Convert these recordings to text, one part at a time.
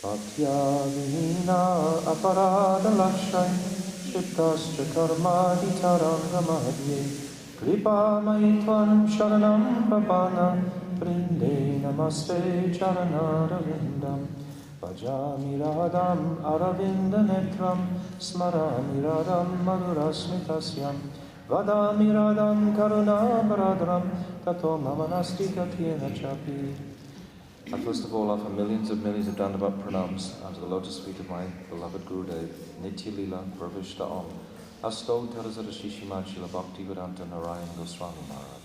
Bhaktya aparada lakshay Shittascha karma hitaranga madhye Kripa maitvam sharanam prapana Vrinde namaste charanarvindam Bhajami radham aravinda netram Smarami radham madhurasmitasyam Vadami radham karuna baradram Tato mamanasti katyena chapi. And first of all, offer millions of Dandavat pranams unto the lotus feet of my beloved Gurudev, Nitya Lila Pravishta Om, Asto Tarazara Shishimad Srila Bhaktivedanta Narayan Goswami Maharaj.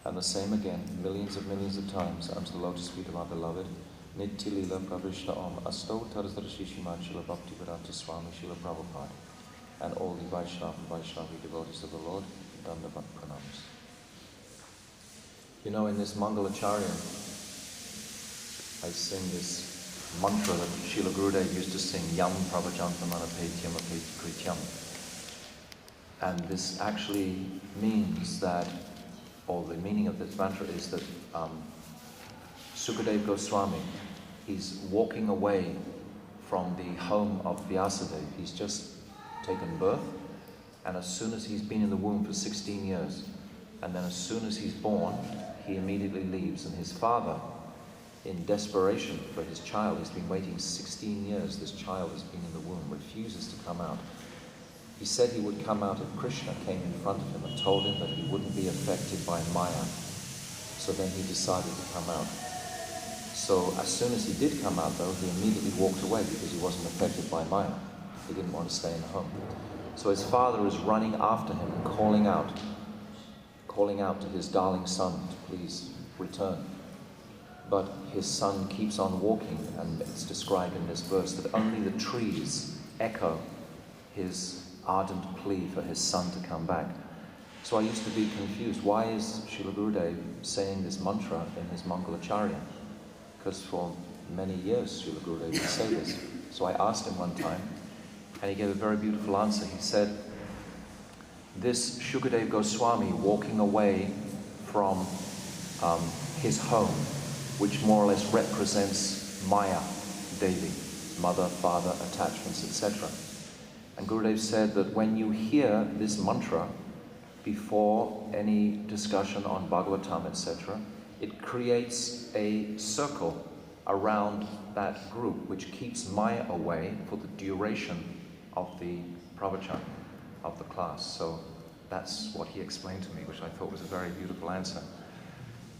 And the same again, millions of times unto the lotus feet of our beloved, Nitya Lila Pravishta Om, Asto Tarazara Shishimad Srila Bhaktivedanta Swami Srila Prabhupada, and all the Vaishnava and Vaishnavi devotees of the Lord, Dandavat pranams. You know, in this Mangalacharya, I sing this mantra that Srila Gurudev used to sing, Yam Pravajantam Anapetyam Apetya Krityam. And this actually means that, or the meaning of this mantra is that Sukadeva Goswami, he's walking away from the home of Vyasadeva. He's just taken birth, and as soon as he's been in the womb for 16 years, and then as soon as he's born, he immediately leaves. And his father, in desperation for his child, he's been waiting 16 years, this child has been in the womb, refuses to come out. He said he would come out if Krishna came in front of him and told him that he wouldn't be affected by Maya. So then he decided to come out. So as soon as he did come out though, he immediately walked away because he wasn't affected by Maya. He didn't want to stay in the home. So his father is running after him and calling out to his darling son to please return. But his son keeps on walking, and it's described in this verse that only the trees echo his ardent plea for his son to come back. So I used to be confused. Why is Srila Gurudev saying this mantra in his Mangalacharya? Because for many years Srila Gurudev would say this. So I asked him one time, and he gave a very beautiful answer. He said, this Sukadeva Goswami walking away from his home, which more or less represents Maya Devi, mother, father, attachments, etc. And Gurudev said that when you hear this mantra before any discussion on Bhagavatam, etc., it creates a circle around that group which keeps Maya away for the duration of the pravachan, of the class. So that's what he explained to me, which I thought was a very beautiful answer.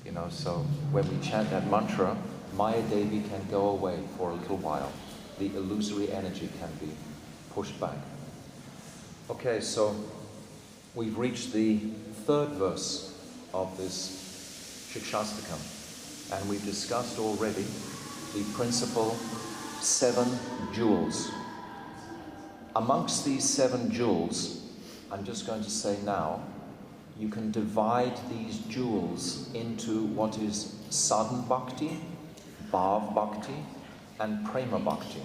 You know, so when we chant that mantra, Maya Devi can go away for a little while. The illusory energy can be pushed back. Okay, so we've reached the third verse of this Siksastakam, and we've discussed already the principal 7 jewels. Amongst these 7 jewels, I'm just going to say now, you can divide these jewels into what is sadhana bhakti, bhav bhakti, and prema bhakti.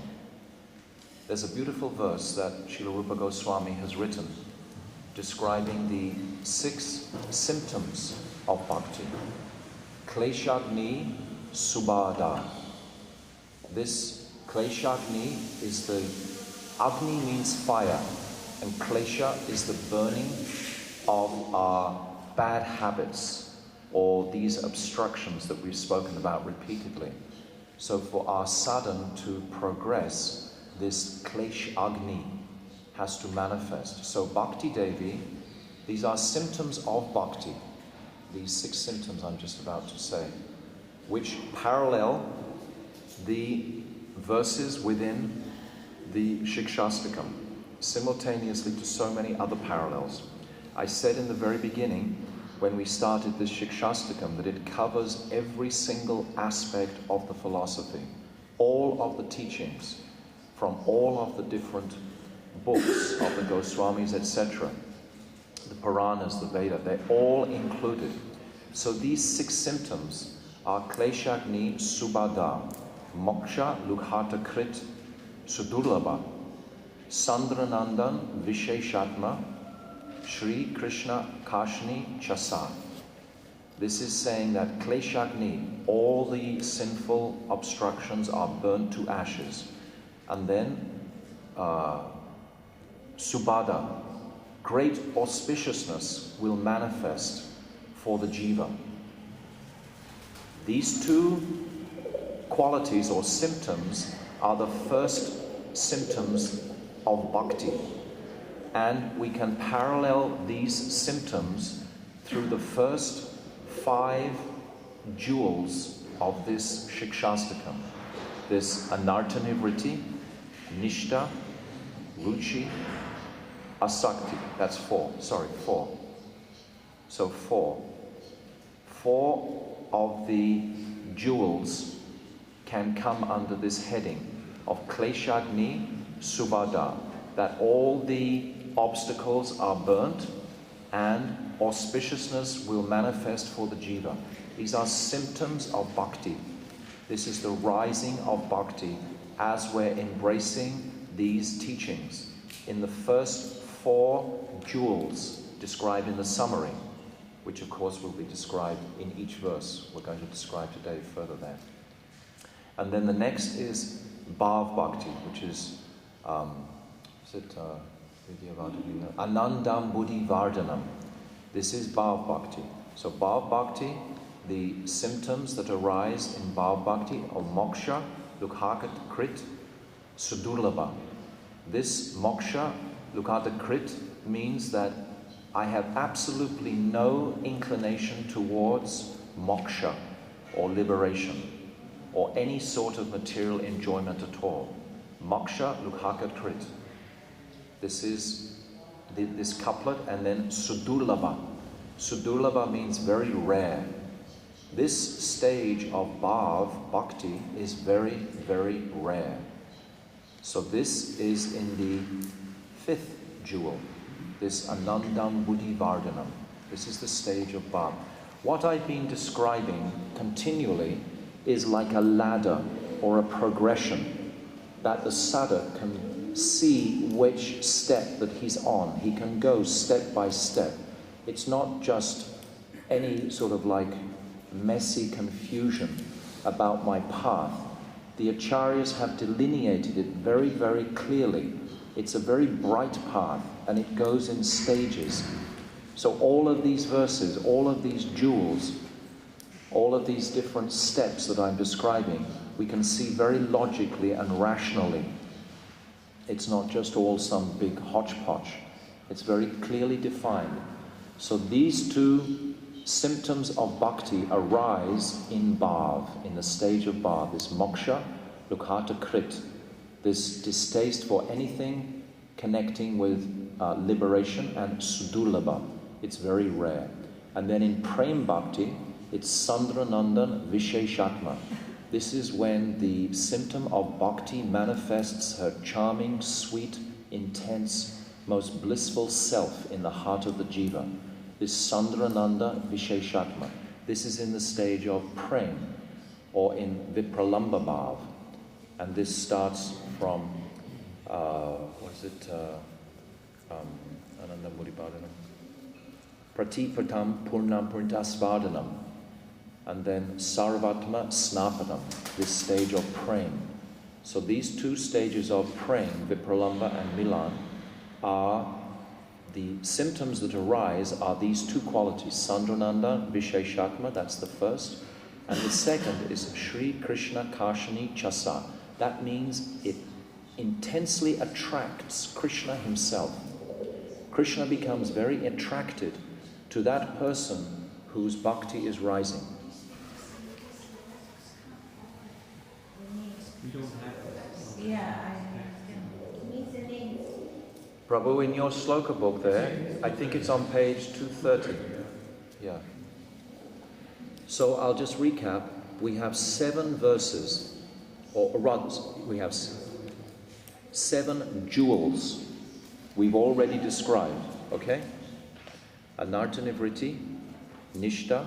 There's a beautiful verse that Srila Rupa Goswami has written describing the 6 symptoms of bhakti. Kleshagni subhada. This kleshagni is the, agni means fire, and klesha is the burning of our bad habits, or these obstructions that we've spoken about repeatedly. So for our sadhana to progress, this klesh agni has to manifest. So Bhakti Devi, these are symptoms of bhakti, these 6 symptoms I'm just about to say, which parallel the verses within the Siksastakam, simultaneously to so many other parallels. I said in the very beginning, when we started this Siksastakam, that it covers every single aspect of the philosophy, all of the teachings, from all of the different books of the Goswamis, etc., the Puranas, the Veda, they're all included. So these 6 symptoms are Kleshagni Subhada, Moksha Lukhata Krit Sudurlabha, Sandranandan Visheshatma, Shri Krishna Kashni Chasa. This is saying that kleshagni, all the sinful obstructions are burnt to ashes. And then subhada, great auspiciousness will manifest for the jiva. These two qualities or symptoms are the first symptoms of bhakti. And we can parallel these symptoms through the first 5 jewels of this Siksastakam. This anartha-nivritti, nishta, ruchi, asakti. That's 4. Sorry, 4. So 4. 4 of the jewels can come under this heading of kleshagni subhada, that all the obstacles are burnt and auspiciousness will manifest for the jiva. These are symptoms of bhakti. This is the rising of bhakti as we're embracing these teachings. In the first 4 jewels described in the summary, which of course will be described in each verse. We're going to describe today further there. And then the next is Bhav Bhakti, which is Anandam Buddhi Vardhanam. This is Bhav Bhakti. So Bhav Bhakti, the symptoms that arise in Bhav Bhakti are moksha, lukhakat krit, sudurlabha. This moksha, lukhakat krit means that I have absolutely no inclination towards moksha or liberation or any sort of material enjoyment at all. Moksha lukhakat krit. This is this couplet, and then sudurlabha. Sudurlabha means very rare. This stage of Bhav Bhakti is very, very rare. So this is in the 5th jewel, this Anandam Buddhi Vardhanam. This is the stage of Bhav. What I've been describing continually is like a ladder or a progression that the sadhak can see which step that he's on. He can go step by step. It's not just any sort of like messy confusion about my path. The acharyas have delineated it very, very clearly. It's a very bright path and it goes in stages. So all of these verses, all of these jewels, all of these different steps that I'm describing, we can see very logically and rationally. It's not just all some big hodgepodge. It's very clearly defined. So these 2 symptoms of bhakti arise in Bhav, in the stage of Bhav. This moksha, lukhata krit, this distaste for anything connecting with liberation, and sudurlabha. It's very rare. And then in prem bhakti, it's sandranandan visheshatma. This is when the symptom of bhakti manifests her charming, sweet, intense, most blissful self in the heart of the jiva. This Sandrananda Visheshatma. This is in the stage of prem, or in Vipralamba Bhav. And this starts from, Anandam Mudibhadanam? Pratipatam Purnam Purntasvadanam. And then Sarvatma Snapadam, this stage of prem. So these 2 stages of prem, Vipralamba and Milan, are the symptoms that arise are these 2 qualities, Sandrananda, Visheshatma, that's the first. And the second is Sri Krishna Kashani Chasa. That means it intensely attracts Krishna himself. Krishna becomes very attracted to that person whose bhakti is rising. Prabhu, in your sloka book there, I think it's on page 230. Yeah. So I'll just recap. We have 7 verses, or rather, we have 7 jewels we've already described, okay? Anartha-nivritti, nishta,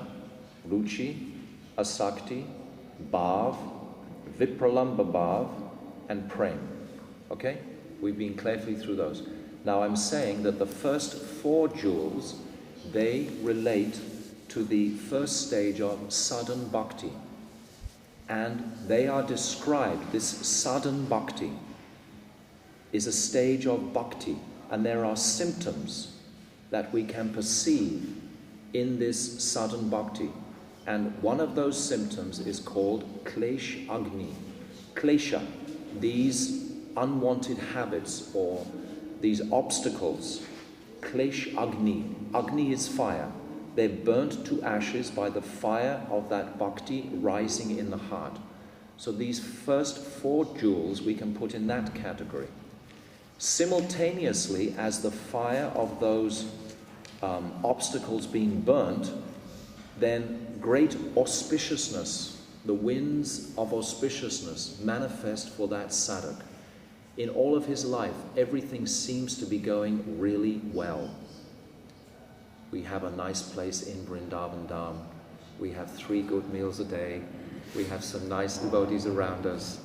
ruchi, asakti, bhav, vipralamba bhav, and prem, okay? We've been carefully through those. Now I'm saying that the first 4 jewels, they relate to the first stage of sadhana bhakti. And they are described, this sadhana bhakti is a stage of bhakti, and there are symptoms that we can perceive in this sadhana bhakti. And one of those symptoms is called klesh agni. Klesha, these unwanted habits or these obstacles. Klesh agni. Agni is fire. They're burnt to ashes by the fire of that bhakti rising in the heart. So these first 4 jewels we can put in that category. Simultaneously, as the fire of those obstacles being burnt, then great auspiciousness, the winds of auspiciousness manifest for that sadhak. In all of his life, everything seems to be going really well. We have a nice place in Vrindavan Dham. We have 3 good meals a day. We have some nice devotees around us.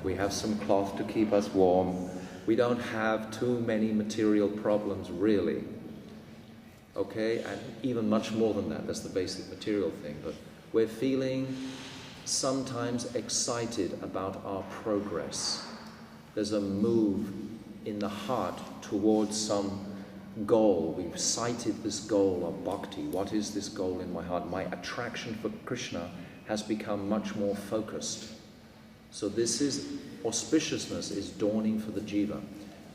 We have some cloth to keep us warm. We don't have too many material problems, really. Okay, and even much more than that. That's the basic material thing. But we're feeling sometimes excited about our progress. There's a move in the heart towards some goal. We've sighted this goal of bhakti. What is this goal in my heart? My attraction for Krishna has become much more focused. So this is, auspiciousness is dawning for the jiva.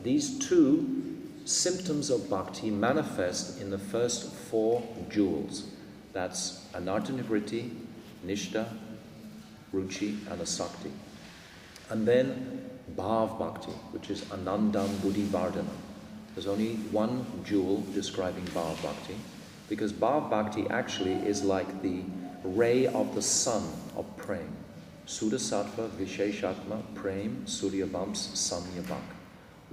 These 2 symptoms of bhakti manifest in the first 4 jewels. That's anartha-nivritti, nishta, ruchi, and asakti. And then bhav bhakti, which is anandam buddhi vardhana. There's only 1 jewel describing bhav bhakti, because bhav bhakti actually is like the ray of the sun of prem. Sudha sattva visheshatma prem suryavams samyabhak.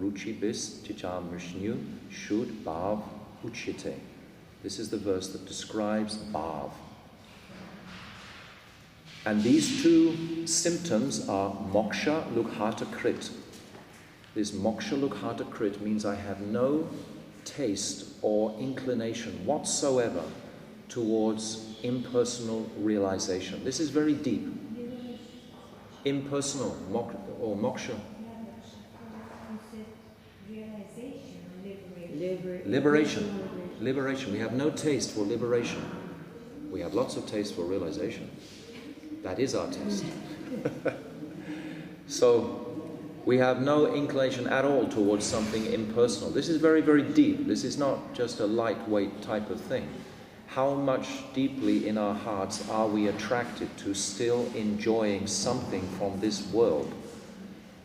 Ruchi bis chicham vishnu shud bhav uchite. This is the verse that describes bhav. And these 2 symptoms are moksha lukhata krit. This moksha lukhata krit means I have no taste or inclination whatsoever towards impersonal realization. This is very deep. Impersonal, or moksha. Liberation. We have no taste for liberation. We have lots of taste for realization. That is our taste. So we have no inclination at all towards something impersonal. This is very, very deep. This is not just a lightweight type of thing. How much deeply in our hearts are we attracted to still enjoying something from this world?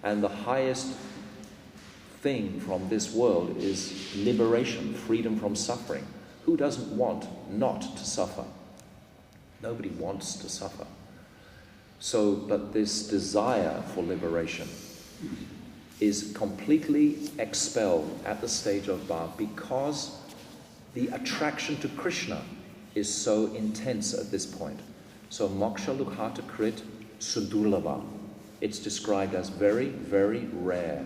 And the highest thing from this world is liberation, freedom from suffering. Who doesn't want not to suffer? Nobody wants to suffer. So, but this desire for liberation is completely expelled at the stage of bhav because the attraction to Krishna is so intense at this point. So moksha lukhata krit sudurlabha. It's described as very, very rare.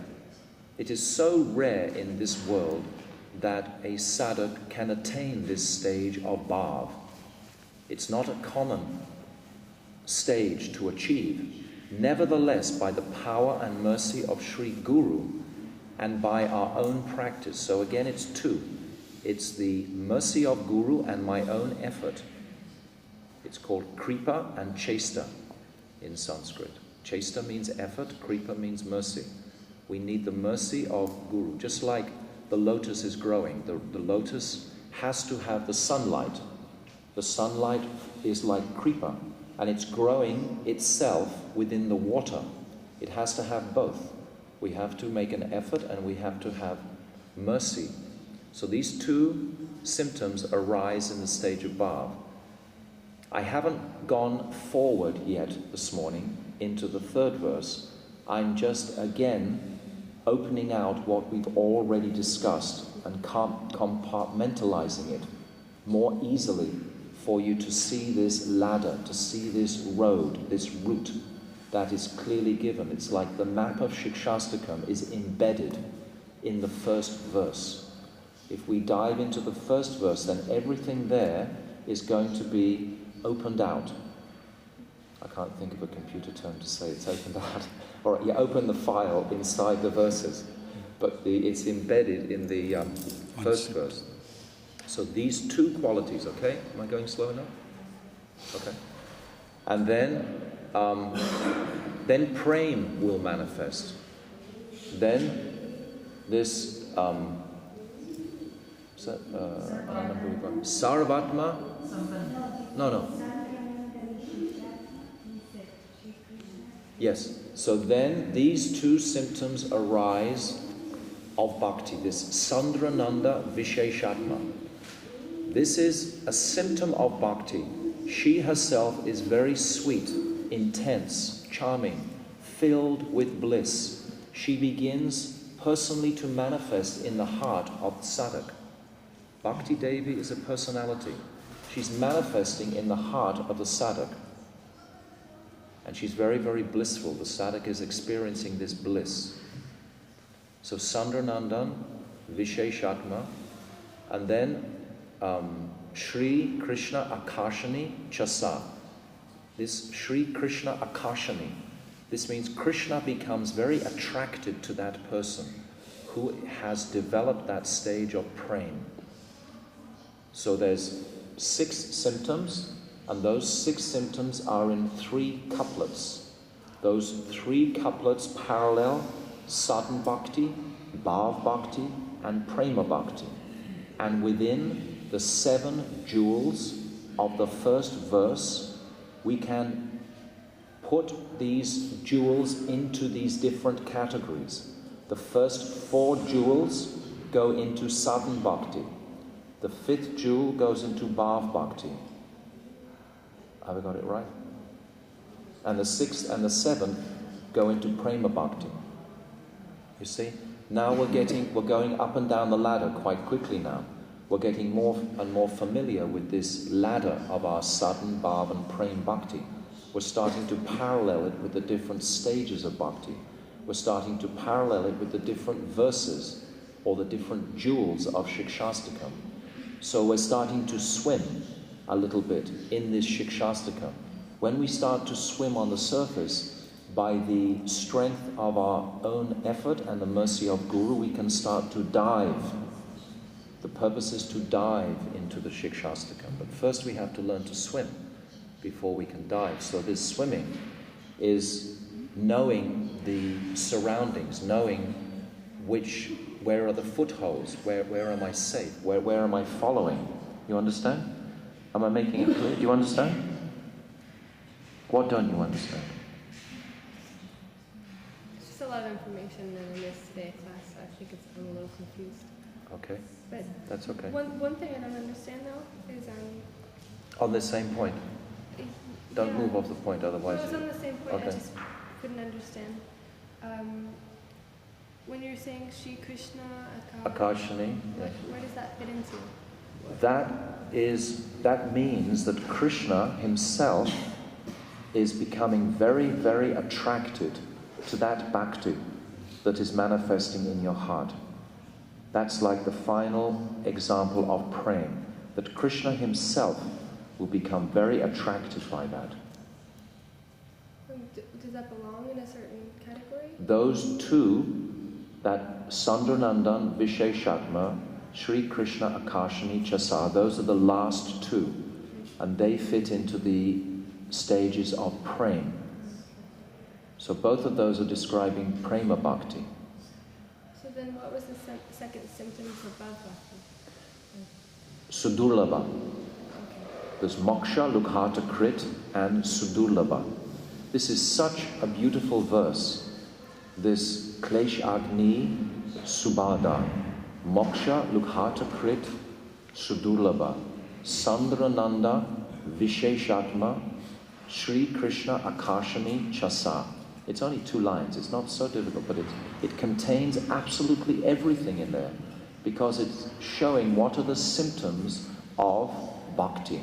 It is so rare in this world that a sadhak can attain this stage of bhav. It's not a common stage to achieve. Nevertheless, by the power and mercy of Sri Guru and by our own practice. So again, it's 2. It's the mercy of Guru and my own effort. It's called kripa and chesta in Sanskrit. Chesta means effort, kripa means mercy. We need the mercy of Guru. Just like the lotus is growing, the lotus has to have the sunlight. The sunlight is like kripa, and it's growing itself within the water. It has to have both. We have to make an effort and we have to have mercy. So these 2 symptoms arise in the stage of bhav. I haven't gone forward yet this morning into the 3rd verse. I'm just again opening out what we've already discussed and compartmentalizing it more easily for you to see this ladder, to see this road, this route that is clearly given. It's like the map of Siksastakam is embedded in the 1st verse. If we dive into the 1st verse, then everything there is going to be opened out. I can't think of a computer term to say it's opened out. Or you open the file inside the verses, but it's embedded in the first verse. So these two qualities, okay? Am I going slow enough? Okay. And then prem will manifest. Then this Sarvatma. No. Yes. So then these two symptoms arise of bhakti. This Sandrananda Visheshatma. This is a symptom of bhakti. She herself is very sweet, intense, charming, filled with bliss. She begins personally to manifest in the heart of sadhak. Bhakti Devi is a personality. She's manifesting in the heart of the sadhak. And she's very, very blissful. The sadhak is experiencing this bliss. So Sandranandan, Visheshatma, and then Shri Krishna Akashani Chasa. This Shri Krishna Akashani, this means Krishna becomes very attracted to that person who has developed that stage of prem. So there's 6 symptoms, and those 6 symptoms are in 3 couplets. Those 3 couplets parallel sadhan bhakti, bhav bhakti, and prema bhakti. And within the 7 jewels of the first verse, we can put these jewels into these different categories. The first 4 jewels go into sadhan bhakti. The 5th jewel goes into bhav bhakti. Have I got it right? And the 6th and the 7th go into prema bhakti. You see? Now we're going up and down the ladder quite quickly now. We're getting more and more familiar with this ladder of our sadhan, bhav and prem bhakti. We're starting to parallel it with the different stages of bhakti. We're starting to parallel it with the different verses or the different jewels of Siksastakam. So we're starting to swim a little bit in this Siksastakam. When we start to swim on the surface, by the strength of our own effort and the mercy of Guru, we can start to dive. The purpose is to dive into the Siksastakam. But first we have to learn to swim before we can dive. So this swimming is knowing the surroundings, knowing where are the footholds, where am I safe, where am I following? You understand? Am I making it clear? Do you understand? What don't you understand? It's just a lot of information in this today class. I think I'm a little confused. Okay. But that's okay. One thing I don't understand though is on the same point. Don't move off the point, otherwise. No, it's on the same point. Okay. I just couldn't understand. When you're saying Shri Krishna Akashani, where does that fit into? That means that Krishna himself is becoming very, very attracted to that bhakti that is manifesting in your heart. That's like the final example of prem, that Krishna himself will become very attracted by that. Does that belong in a certain category? Those two, that Sandranandan, Visheshatma, Shri Krishna Akashani Chasa, those are the last 2, and they fit into the stages of prem. So both of those are describing prema bhakti. So then what was the second symptom for bhav bhakti? Sudurlabha. Okay. There's moksha, lukhata krit, and sudurlabha. This is such a beautiful verse. This klesh agni subhada. Moksha, lukhata krit, sudurlabha. Sandrananda, Visheshatma, Shri Krishna Akashani Chasa. It's only 2 lines. It's not so difficult, but it contains absolutely everything in there, because it's showing what are the symptoms of bhakti.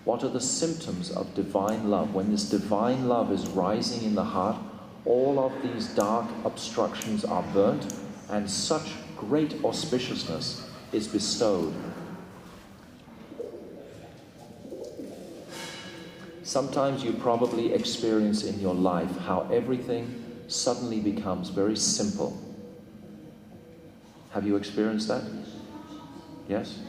What are the symptoms of divine love? When this divine love is rising in the heart, all of these dark obstructions are burnt, and such great auspiciousness is bestowed. Sometimes you probably experience in your life how everything suddenly becomes very simple. Have you experienced that? Yes?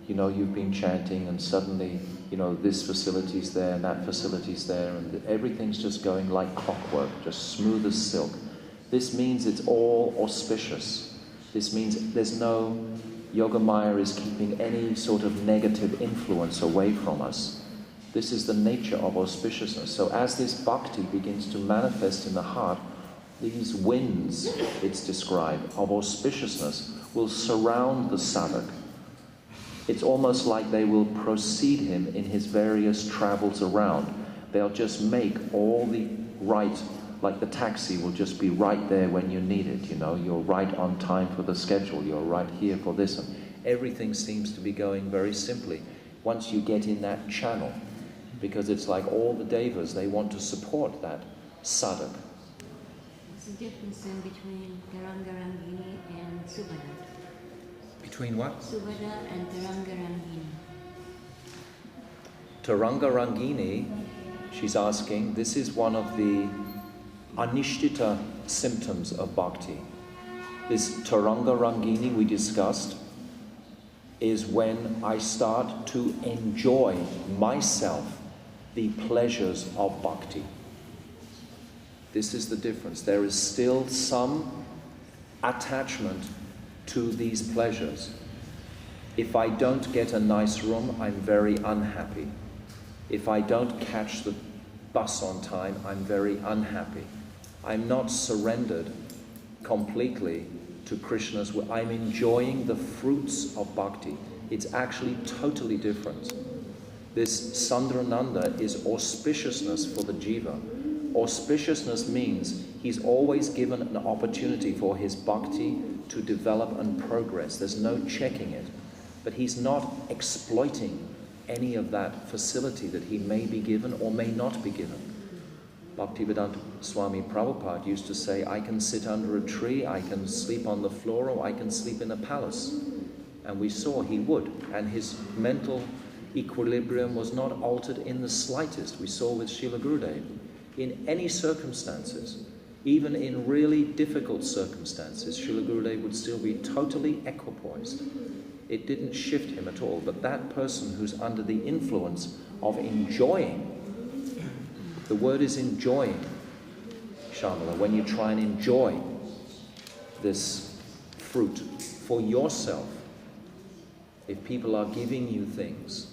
You know, you've been chanting and suddenly, you know, this facility's there and that facility's there and everything's just going like clockwork, just smooth as silk. This means it's all auspicious. This means there's no, Yogamaya is keeping any sort of negative influence away from us. This is the nature of auspiciousness. So as this bhakti begins to manifest in the heart, these winds, it's described, of auspiciousness will surround the sadhak. It's almost like they will precede him in his various travels around. They'll just make all the right, like the taxi will just be right there when you need it, you know, you're right on time for the schedule, you're right here for this. And everything seems to be going very simply once you get in that channel, because it's like all the devas, they want to support that sadhak. What's the difference then between Tridandi and Subhada? Between what? Subhada and Tridandi. Taranga Rangini, she's asking, this is one of the anishtita symptoms of bhakti. This Taranga Rangini we discussed is when I start to enjoy myself the pleasures of bhakti. This is the difference. There is still some attachment to these pleasures. If I don't get a nice room, I'm very unhappy. If I don't catch the bus on time, I'm very unhappy. I'm not surrendered completely to Krishna's will. I'm enjoying the fruits of bhakti. It's actually totally different. This Sandrananda is auspiciousness for the jiva. Auspiciousness means he's always given an opportunity for his bhakti to develop and progress. There's no checking it. But he's not exploiting any of that facility that he may be given or may not be given. Bhaktivedanta Swami Prabhupada used to say, I can sit under a tree, I can sleep on the floor, or I can sleep in a palace. And we saw he would. And his mental equilibrium was not altered in the slightest. We saw with Srila Gurudev. In any circumstances, even in really difficult circumstances, Srila Gurudev would still be totally equipoised. It didn't shift him at all. But that person who's under the influence of enjoying, the word is enjoying, Shamala, when you try and enjoy this fruit for yourself. If people are giving you things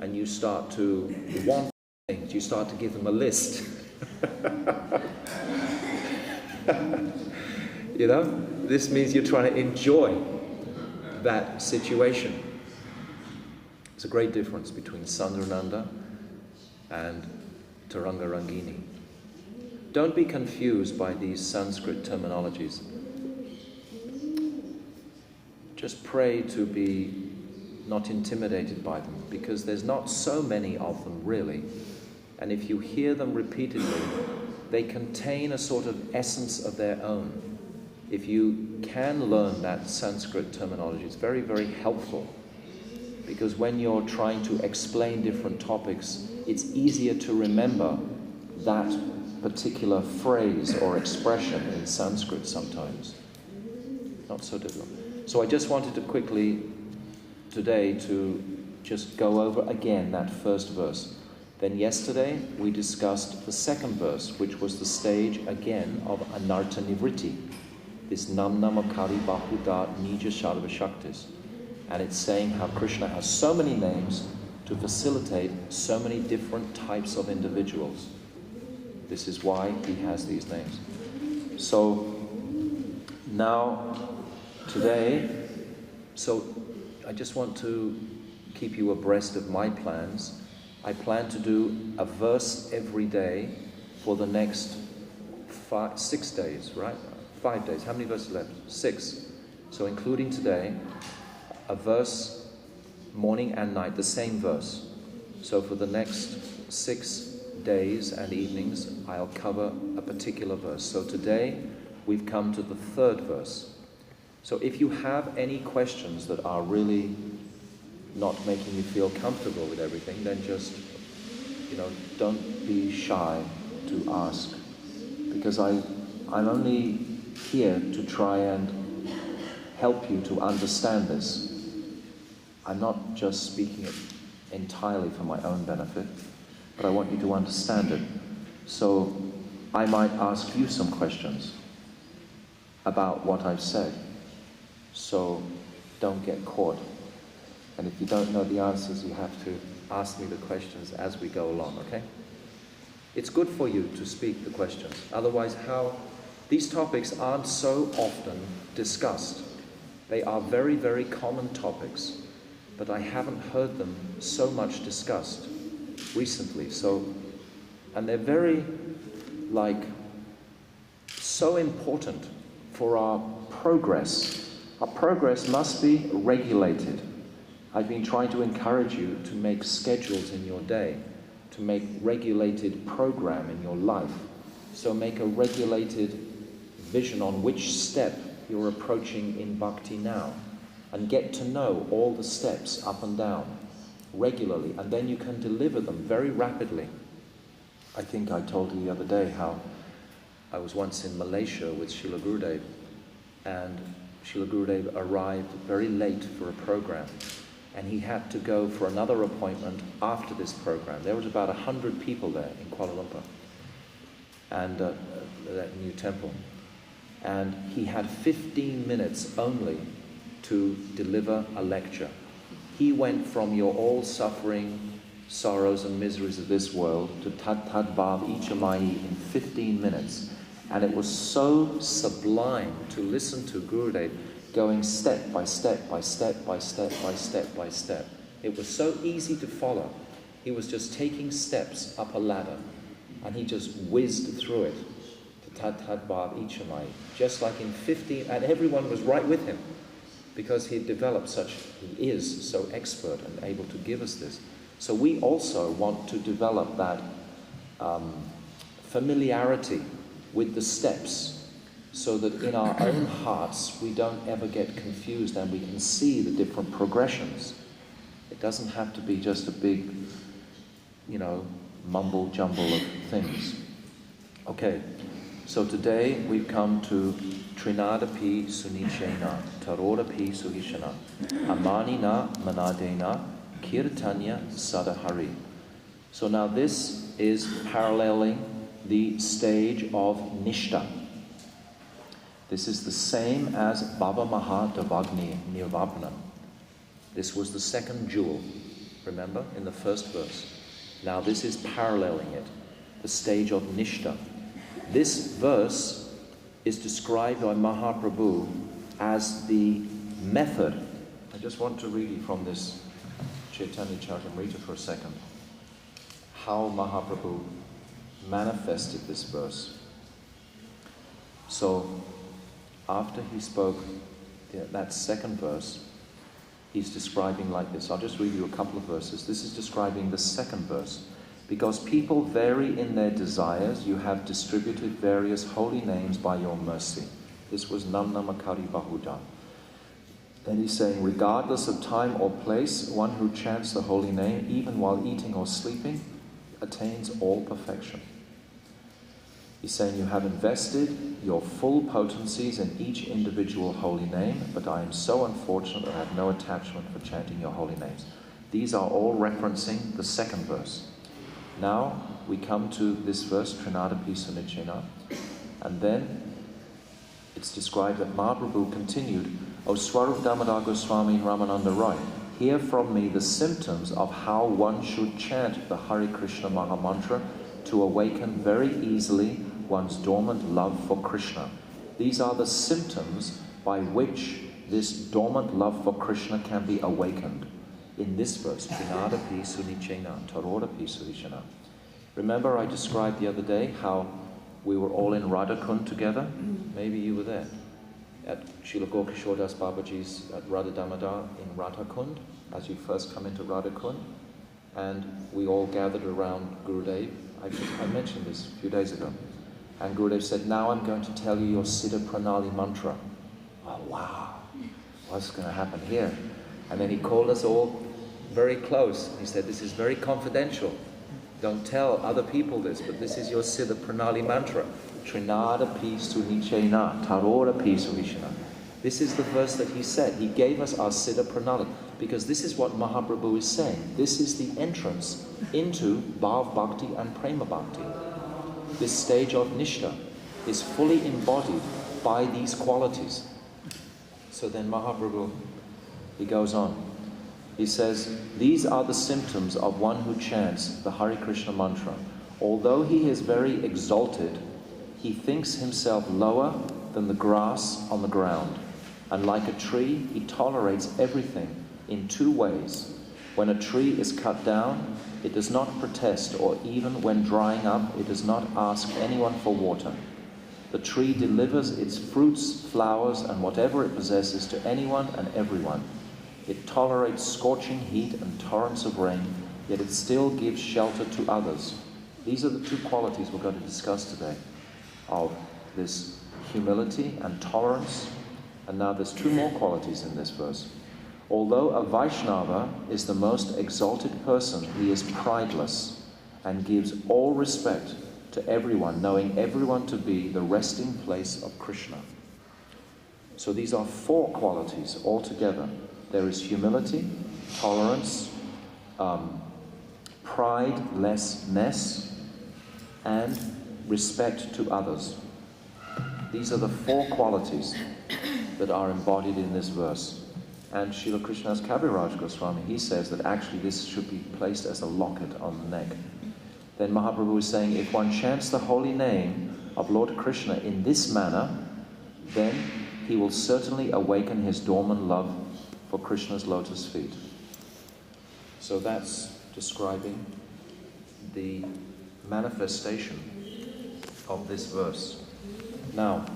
and you start to want things, you start to give them a list. You know, this means you're trying to enjoy that situation. There's a great difference between Sandrananda and Taranga Rangini. Don't be confused by these Sanskrit terminologies. Just pray to be not intimidated by them, because there's not so many of them really. And if you hear them repeatedly, they contain a sort of essence of their own. If you can learn that Sanskrit terminology, it's very, very helpful. Because when you're trying to explain different topics, it's easier to remember that particular phrase or expression in Sanskrit sometimes. Not so difficult. So I just wanted to quickly today to just go over again that first verse. Then yesterday we discussed the second verse, which was the stage again of Anartha Nivritti, this Namnamakari Bahuda Nija Sharva Shaktis. And it's saying how Krishna has so many names to facilitate so many different types of individuals. This is why he has these names. So now, today, so I just want to keep you abreast of my plans. I plan to do a verse every day for the next 6 days, right? 5 days. How many verses left? 6. So including today, a verse morning and night, the same verse. So for the next 6 days and evenings, I'll cover a particular verse. So today, we've come to the 3rd verse. So if you have any questions that are really not making you feel comfortable with everything, then just don't be shy to ask, because I'm only here to try and help you to understand this. I'm not just speaking it entirely for my own benefit, but I want you to understand it. So I might ask you some questions about what I've said. So don't get caught. And if you don't know the answers, you have to ask me the questions as we go along, okay? It's good for you to speak the questions. Otherwise, these topics aren't so often discussed. They are very, very common topics, but I haven't heard them so much discussed recently. And they're very, so important for our progress. Our progress must be regulated. I've been trying to encourage you to make schedules in your day, to make regulated program in your life. So make a regulated vision on which step you're approaching in bhakti now, and get to know all the steps up and down regularly, and then you can deliver them very rapidly. I think I told you the other day how I was once in Malaysia with Srila Gurudev, and Srila Gurudev arrived very late for a program, and he had to go for another appointment after this program. There was about 100 people there in Kuala Lumpur, and that new temple. And he had 15 minutes only to deliver a lecture. He went from your all suffering, sorrows and miseries of this world to Tad Tad Bhav Ichamai in 15 minutes. And it was so sublime to listen to Gurudev going step by step by step by step by step by step. It was so easy to follow. He was just taking steps up a ladder, and he just whizzed through it to Tad Tad Bhav Ichamai, just like in 15, and everyone was right with him, because he developed he is so expert and able to give us this. So we also want to develop that familiarity with the steps, so that in our own hearts we don't ever get confused, and we can see the different progressions. It doesn't have to be just a big, mumble jumble of things. Okay, so today we've come to trinad pi sunicena, taroda pi suhishana, amanina manadena, kirtanya sadahari. So now this is paralleling the stage of nishta. This is the same as Baba Maha Davagni Nirvapana. This was the second jewel, remember, in the first verse. Now this is paralleling it, the stage of nishta. This verse is described by Mahaprabhu as the method. I just want to read you from this Chaitanya Charitamrita for a second. How Mahaprabhu manifested this verse. So, after he spoke that second verse, he's describing like this. I'll just read you a couple of verses. This is describing the second verse. Because people vary in their desires, you have distributed various holy names by your mercy. This was Namnamakari Bahujan. Then he's saying, regardless of time or place, one who chants the holy name, even while eating or sleeping, attains all perfection. He's saying, you have invested your full potencies in each individual holy name, but I am so unfortunate that I have no attachment for chanting your holy names. These are all referencing the second verse. Now we come to this verse, Trinada pi sunicena, and then it's described that Mahaprabhu continued, O Swarup Damodar Swami and Ramananda Roy, hear from me the symptoms of how one should chant the Hare Krishna Maha Mantra to awaken very easily one's dormant love for Krishna. These are the symptoms by which this dormant love for Krishna can be awakened. In this verse, Trinada pi sunicena, taroda pi suhishana. Remember I described the other day how we were all in Radhakund together? Maybe you were there. At Srila Gokishore Das Babaji's at Radha Damodar in Radhakund, as you first come into Radhakund. And we all gathered around Gurudev. I mentioned this a few days ago. And Gurudev said, now I'm going to tell you your Siddha Pranali mantra. Oh, wow. What's going to happen here? And then he called us all very close. He said, this is very confidential. Don't tell other people this, but this is your Siddha Pranali mantra. Trinad pi sunicena, tarora pi suvishana. This is the verse that he said. He gave us our Siddha Pranali, because this is what Mahaprabhu is saying. This is the entrance into Bhav Bhakti and Prema Bhakti. This stage of Nishtha is fully embodied by these qualities. So then Mahaprabhu, he goes on. He says, these are the symptoms of one who chants the Hare Krishna mantra. Although he is very exalted, he thinks himself lower than the grass on the ground. And like a tree, he tolerates everything in two ways. When a tree is cut down, it does not protest, or even when drying up, it does not ask anyone for water. The tree delivers its fruits, flowers, and whatever it possesses to anyone and everyone. It tolerates scorching heat and torrents of rain, yet it still gives shelter to others. These are the two qualities we're going to discuss today, of this humility and tolerance. And now there's two more qualities in this verse. Although a Vaishnava is the most exalted person, he is prideless and gives all respect to everyone, knowing everyone to be the resting place of Krishna. So these are four qualities altogether. There is humility, tolerance, pridelessness, and respect to others. These are the four qualities that are embodied in this verse. And Srila Krishnadas Kaviraj Goswami, he says that actually this should be placed as a locket on the neck. Then Mahaprabhu is saying, if one chants the holy name of Lord Krishna in this manner, then he will certainly awaken his dormant love for Krishna's lotus feet. So that's describing the manifestation of this verse. Now,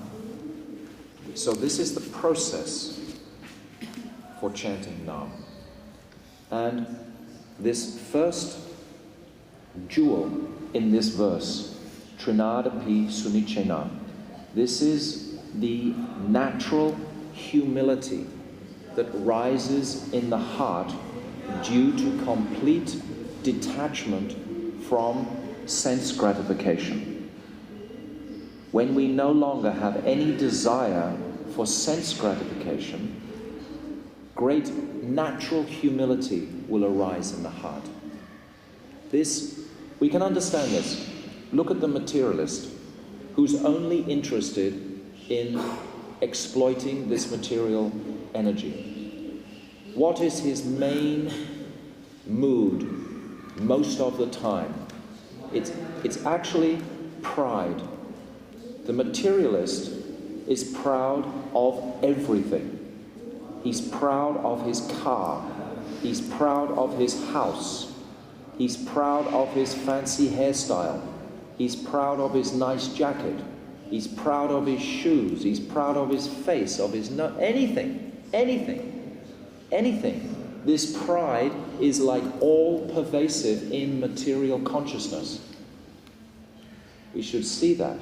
so this is the process for chanting Nam. And this first jewel in this verse, trinad pi sunicena, this is the natural humility that rises in the heart due to complete detachment from sense gratification. When we no longer have any desire for sense gratification, great natural humility will arise in the heart. This, we can understand this. Look at the materialist who's only interested in exploiting this material energy. What is his main mood most of the time? It's actually pride. The materialist is proud of everything. He's proud of his car. He's proud of his house. He's proud of his fancy hairstyle. He's proud of his nice jacket. He's proud of his shoes. He's proud of his face, of his nose. Anything. This pride is like all-pervasive in material consciousness. We should see that.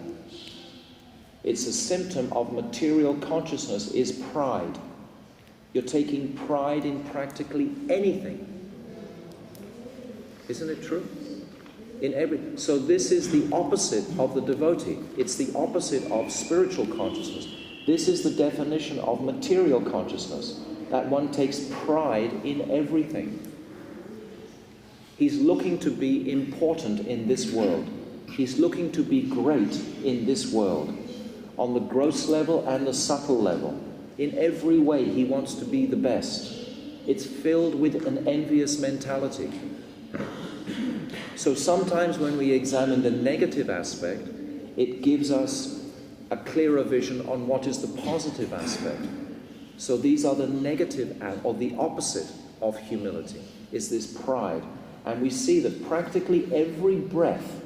It's a symptom of material consciousness is pride. You're taking pride in practically anything. Isn't it true? So this is the opposite of the devotee. It's the opposite of spiritual consciousness. This is the definition of material consciousness, that one takes pride in everything. He's looking to be important in this world. He's looking to be great in this world, on the gross level and the subtle level. In every way, he wants to be the best. It's filled with an envious mentality. So sometimes when we examine the negative aspect, it gives us a clearer vision on what is the positive aspect. So these are the negative, or the opposite of humility, is this pride. And we see that practically every breath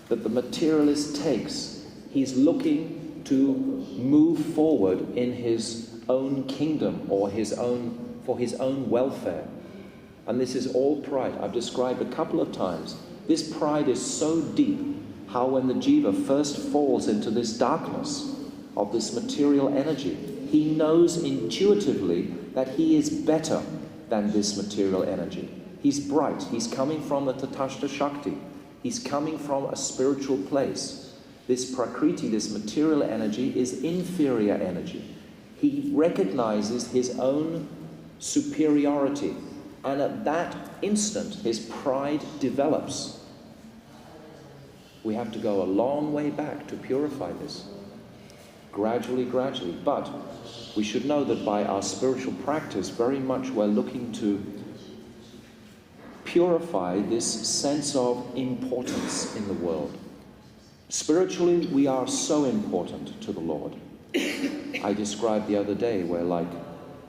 that the materialist takes, he's looking to move forward in his own kingdom or for his own welfare. And this is all pride. I've described a couple of times. This pride is so deep, how when the jiva first falls into this darkness of this material energy, he knows intuitively that he is better than this material energy. He's bright. He's coming from the Tatashta Shakti. He's coming from a spiritual place. This prakriti, this material energy, is inferior energy. He recognizes his own superiority, and at that instant his pride develops. We have to go a long way back to purify this. Gradually, but we should know that by our spiritual practice, very much we're looking to purify this sense of importance in the world. Spiritually, we are so important to the Lord. I described the other day where, like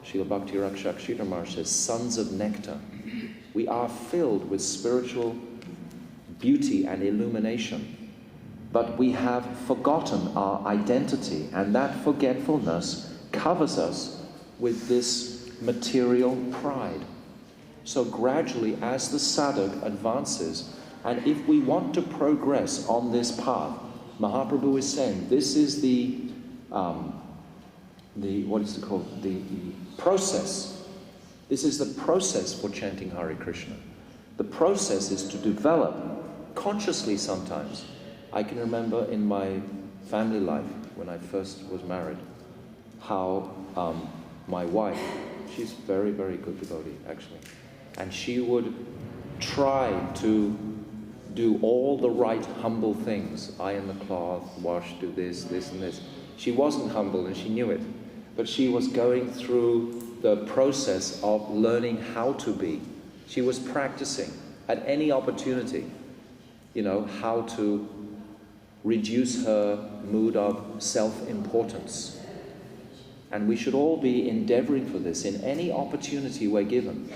Srila Bhakti Rakshak Maharaj says, sons of nectar. We are filled with spiritual beauty and illumination, but we have forgotten our identity, and that forgetfulness covers us with this material pride. So gradually, as the sadhak advances, and if we want to progress on this path, Mahaprabhu is saying this is the what is it called? The process. This is the process for chanting Hare Krishna. The process is to develop consciously sometimes. I can remember in my family life when I first was married, how my wife, she's very, very good devotee actually, and she would try to do all the right humble things. Iron the cloth, wash, do this, this and this. She wasn't humble and she knew it, but she was going through the process of learning how to be. She was practicing at any opportunity, how to reduce her mood of self-importance. And we should all be endeavoring for this in any opportunity we're given.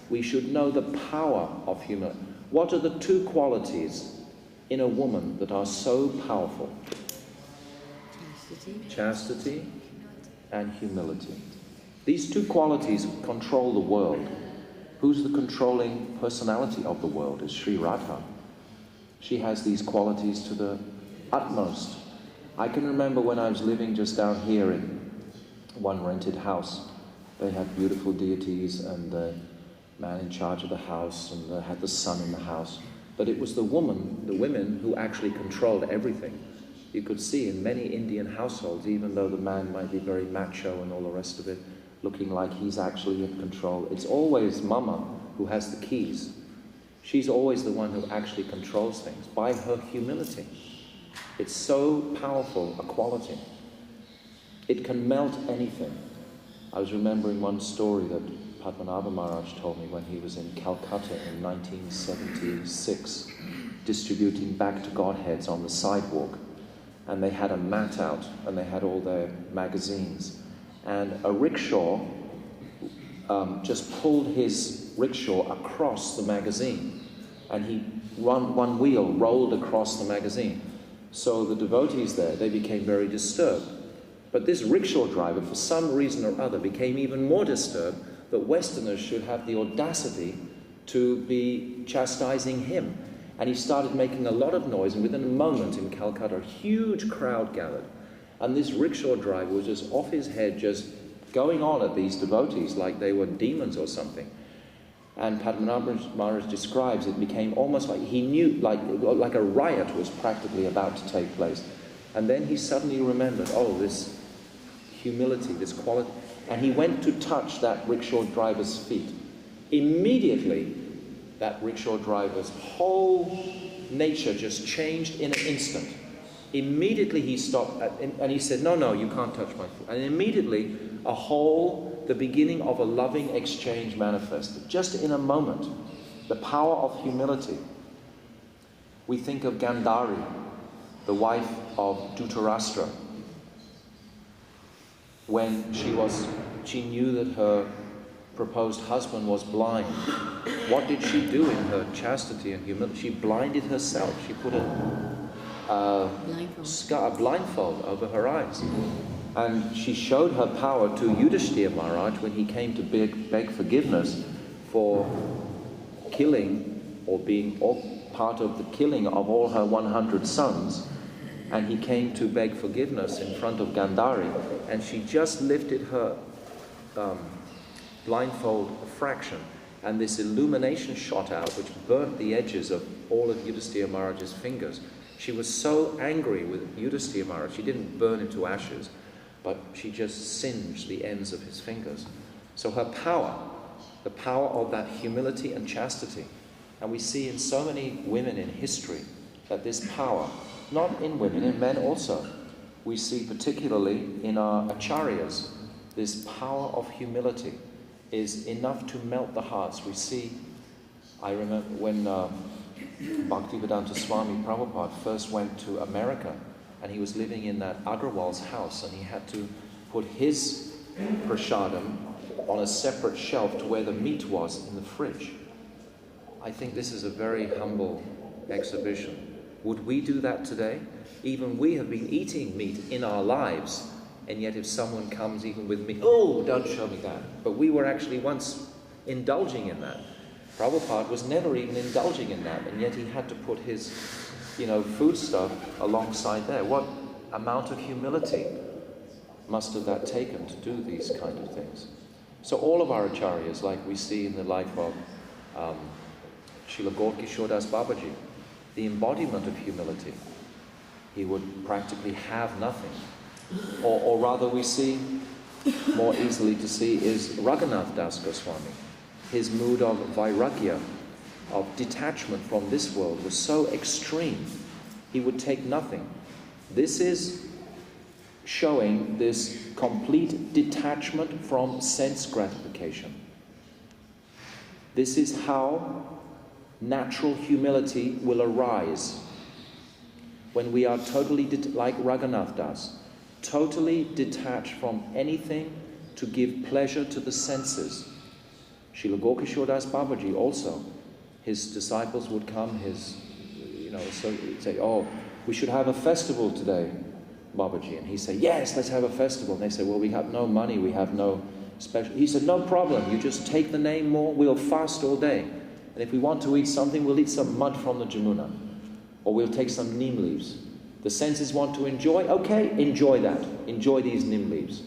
We should know the power of humility. What are the two qualities in a woman that are so powerful? Chastity and humility. These two qualities control the world. Who's the controlling personality of the world? Is Sri Radha. She has these qualities to the utmost. I can remember when I was living just down here in one rented house. They had beautiful deities and the man in charge of the house, and they had the sun in the house. But it was the women who actually controlled everything. You could see in many Indian households, even though the man might be very macho and all the rest of it, looking like he's actually in control, it's always Mama who has the keys. She's always the one who actually controls things by her humility. It's so powerful a quality. It can melt anything. I was remembering one story that Padmanabha Maharaj told me when he was in Calcutta in 1976, distributing back to Godheads on the sidewalk. And they had a mat out, and they had all their magazines. And a rickshaw just pulled his rickshaw across the magazine. And one wheel rolled across the magazine. So the devotees there, they became very disturbed. But this rickshaw driver, for some reason or other, became even more disturbed that Westerners should have the audacity to be chastising him. And he started making a lot of noise, and within a moment in Calcutta, a huge crowd gathered. And this rickshaw driver was just off his head, just going on at these devotees like they were demons or something. And Padmanabha Maharaj describes it became almost like he knew, like a riot was practically about to take place. And then he suddenly remembered, this humility, this quality. And he went to touch that rickshaw driver's feet. Immediately, that rickshaw driver's whole nature just changed in an instant. Immediately he stopped and he said, no, you can't touch my foot. And immediately the beginning of a loving exchange manifested. Just in a moment, the power of humility. We think of Gandhari, the wife of Dhritarashtra. When she knew that her proposed husband was blind, what did she do in her chastity and humility? She blinded herself. She put a blindfold over her eyes. And she showed her power to Yudhishthira Maharaj when he came to beg forgiveness for killing or being part of the killing of all her 100 sons. And he came to beg forgiveness in front of Gandhari, and she just lifted her blindfold a fraction. and this illumination shot out which burnt the edges of all of Yudhisthira Maharaj's fingers. She was so angry with Yudhisthira Maharaj, she didn't burn into ashes, but she just singed the ends of his fingers. So her power, the power of that humility and chastity, and we see in so many women in history that this power, not in women, in men also, we see particularly in our acharyas, this power of humility is enough to melt the hearts. We see, I remember when Bhaktivedanta Swami Prabhupada first went to America, and he was living in that Agrawal's house, and he had to put his prasadam on a separate shelf to where the meat was in the fridge. I think this is a very humble exhibition. Would we do that today? Even we have been eating meat in our lives, and yet if someone comes even with meat, oh, don't show me that. But we were actually once indulging in that. Prabhupada was never even indulging in that, and yet he had to put his, food stuff alongside there. What amount of humility must have that taken to do these kind of things? So all of our acharyas, like we see in the life of Srila Gaura Das Babaji, the embodiment of humility. He would practically have nothing. Or rather we see, more easily to see, is Raghunath Das Goswami. His mood of vairagya, of detachment from this world, was so extreme. He would take nothing. This is showing this complete detachment from sense gratification. This is how natural humility will arise. When we are totally, like Raghunath Das, totally detached from anything to give pleasure to the senses. Srila Gaura Das Babaji also, his disciples would come, so he'd say, oh, we should have a festival today, Babaji. And he'd say, yes, let's have a festival. And they say, well, we have no money, we have no special. He said, no problem, you just take the name more, we'll fast all day. And if we want to eat something, we'll eat some mud from the Jamuna. Or we'll take some neem leaves. The senses want to enjoy, okay, enjoy that. Enjoy these neem leaves.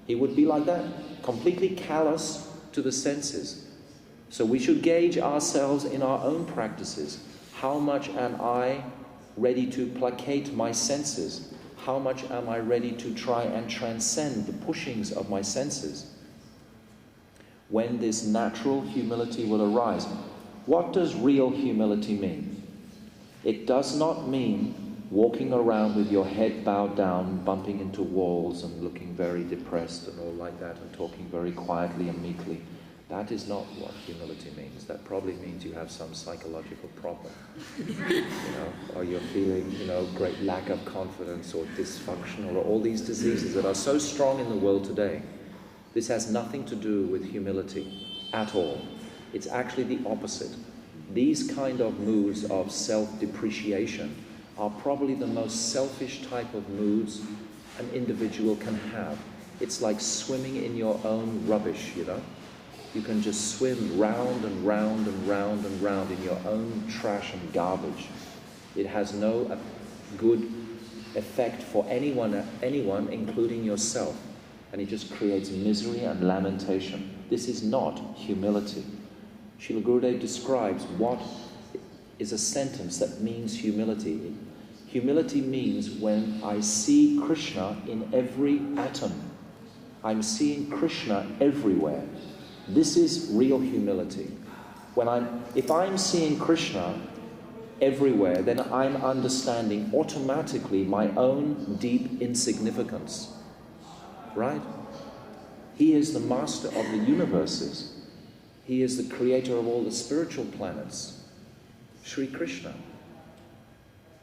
He would be like that, completely callous to the senses. So we should gauge ourselves in our own practices. How much am I ready to placate my senses? How much am I ready to try and transcend the pushings of my senses? When this natural humility will arise. What does real humility mean? It does not mean walking around with your head bowed down, bumping into walls and looking very depressed and all like that and talking very quietly and meekly. That is not what humility means. That probably means you have some psychological problem. Or you're feeling, great lack of confidence or dysfunction or all these diseases that are so strong in the world today. This has nothing to do with humility at all. It's actually the opposite. These kind of moods of self-depreciation are probably the most selfish type of moods an individual can have. It's like swimming in your own rubbish, You can just swim round and round and round and round in your own trash and garbage. It has no good effect for anyone, including yourself. And it just creates misery and lamentation. This is not humility. Srila Gurudev describes what is a sentence that means humility. Humility means when I see Krishna in every atom. I'm seeing Krishna everywhere. This is real humility. If I'm seeing Krishna everywhere, then I'm understanding automatically my own deep insignificance. Right? He is the master of the universes. He is the creator of all the spiritual planets. Sri Krishna.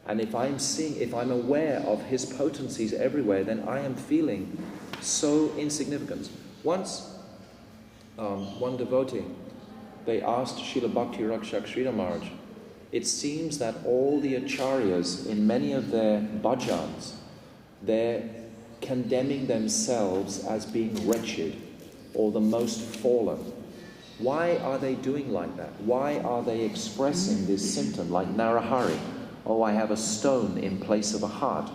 And if I'm aware of his potencies everywhere, then I am feeling so insignificant. Once, one devotee, they asked Srila Bhakti Rakshak Sridhar Maharaj, it seems that all the acharyas in many of their bhajans, they're condemning themselves as being wretched or the most fallen. Why are they doing like that? Why are they expressing this symptom like Narahari? Oh, I have a stone in place of a heart.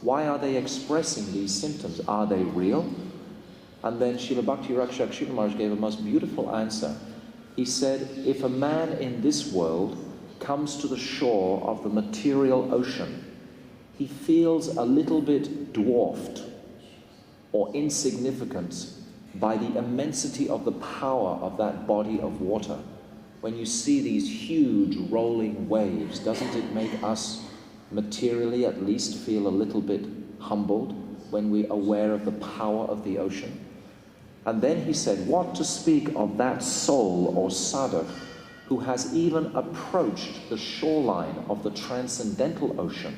Why are they expressing these symptoms? Are they real? And then Srila Bhakti Rakshak Sridhar Maharaj gave a most beautiful answer. He said, if a man in this world comes to the shore of the material ocean, he feels a little bit dwarfed or insignificant by the immensity of the power of that body of water. When you see these huge rolling waves, doesn't it make us materially at least feel a little bit humbled when we're aware of the power of the ocean? And then he said, what to speak of that soul or sadhak who has even approached the shoreline of the transcendental ocean?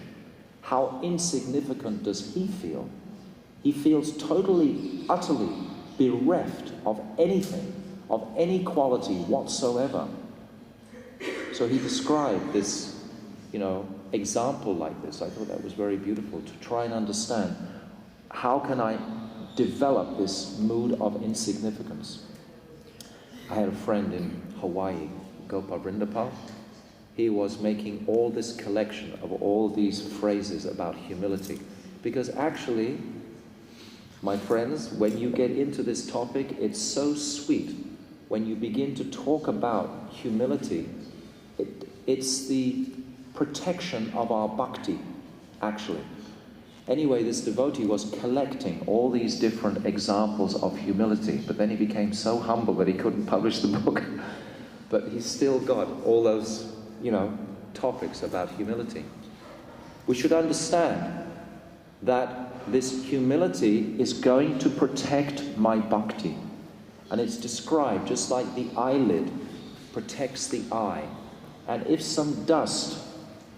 How insignificant does he feel? He feels totally, utterly bereft of anything, of any quality whatsoever. So he described this, example like this. I thought that was very beautiful, to try and understand, how can I develop this mood of insignificance? I had a friend in Hawaii, Vrindavan. He was making all this collection of all these phrases about humility. Because actually, my friends, when you get into this topic, it's so sweet. When you begin to talk about humility, it's the protection of our bhakti, actually. Anyway, this devotee was collecting all these different examples of humility, but then he became so humble that he couldn't publish the book. But he's still got all those, topics about humility. We should understand that this humility is going to protect my bhakti. And it's described just like the eyelid protects the eye. And if some dust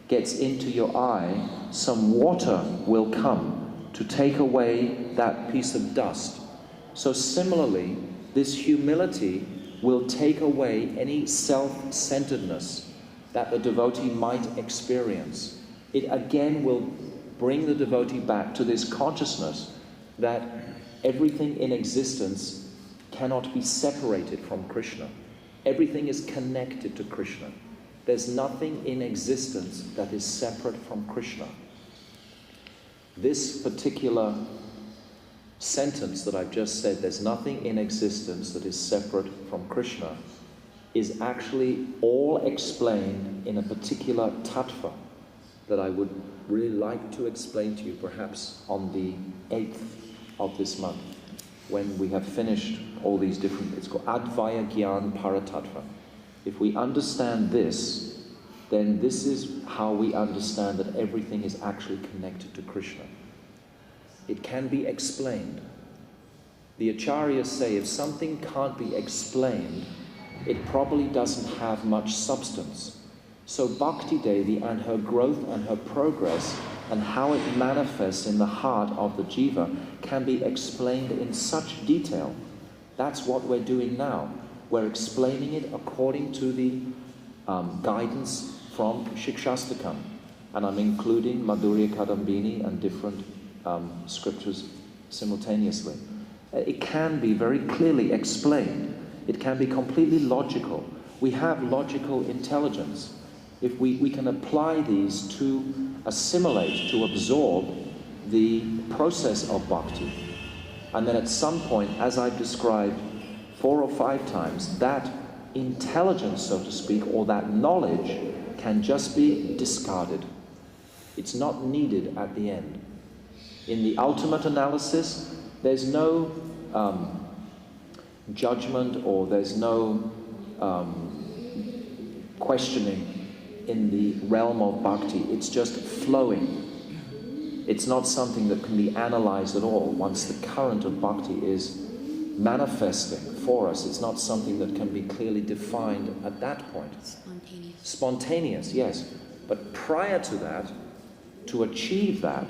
gets into your eye, some water will come to take away that piece of dust. So similarly, this humility will take away any self-centeredness that the devotee might experience. It again will bring the devotee back to this consciousness that everything in existence cannot be separated from Krishna. Everything is connected to Krishna. There's nothing in existence that is separate from Krishna. This particular sentence that I've just said, there's nothing in existence that is separate from Krishna, is actually all explained in a particular tattva that I would really like to explain to you perhaps on the 8th of this month, when we have finished all these different, it's called Advaya Gyan Paratattva. If we understand this, then this is how we understand that everything is actually connected to Krishna. It can be explained. The acharyas say if something can't be explained, it probably doesn't have much substance. So Bhakti Devi and her growth and her progress and how it manifests in the heart of the jiva can be explained in such detail. That's what we're doing now. We're explaining it according to the guidance from Siksastakam. And I'm including Madhurya Kadambini and different scriptures simultaneously. It can be very clearly explained. It can be completely logical. We have logical intelligence. If we can apply these to assimilate, to absorb the process of bhakti. And then at some point, as I've described 4 or 5 times, that intelligence, so to speak, or that knowledge can just be discarded. It's not needed at the end. In the ultimate analysis, there's no judgment or there's no questioning in the realm of bhakti. It's just flowing. It's not something that can be analyzed at all. Once the current of bhakti is manifesting for us, it's not something that can be clearly defined at that point. Spontaneous. Spontaneous, yes. But prior to that, to achieve that,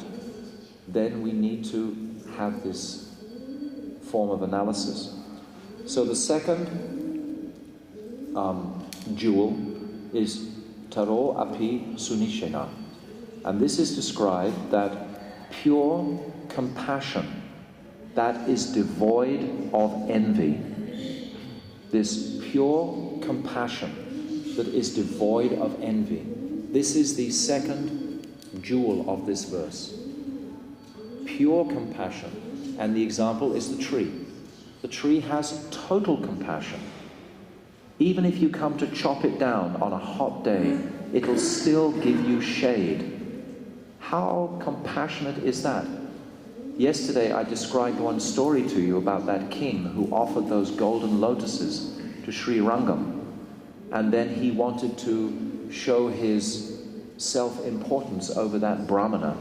then we need to have this form of analysis. So the second jewel is taro api sunicena. And this is described that pure compassion that is devoid of envy, this pure compassion that is devoid of envy, this is the second jewel of this verse. Pure compassion. And the example is the tree. The tree has total compassion. Even if you come to chop it down on a hot day, it'll still give you shade. How compassionate is that? Yesterday I described one story to you about that king who offered those golden lotuses to Sri Rangam, and then he wanted to show his self-importance over that Brahmana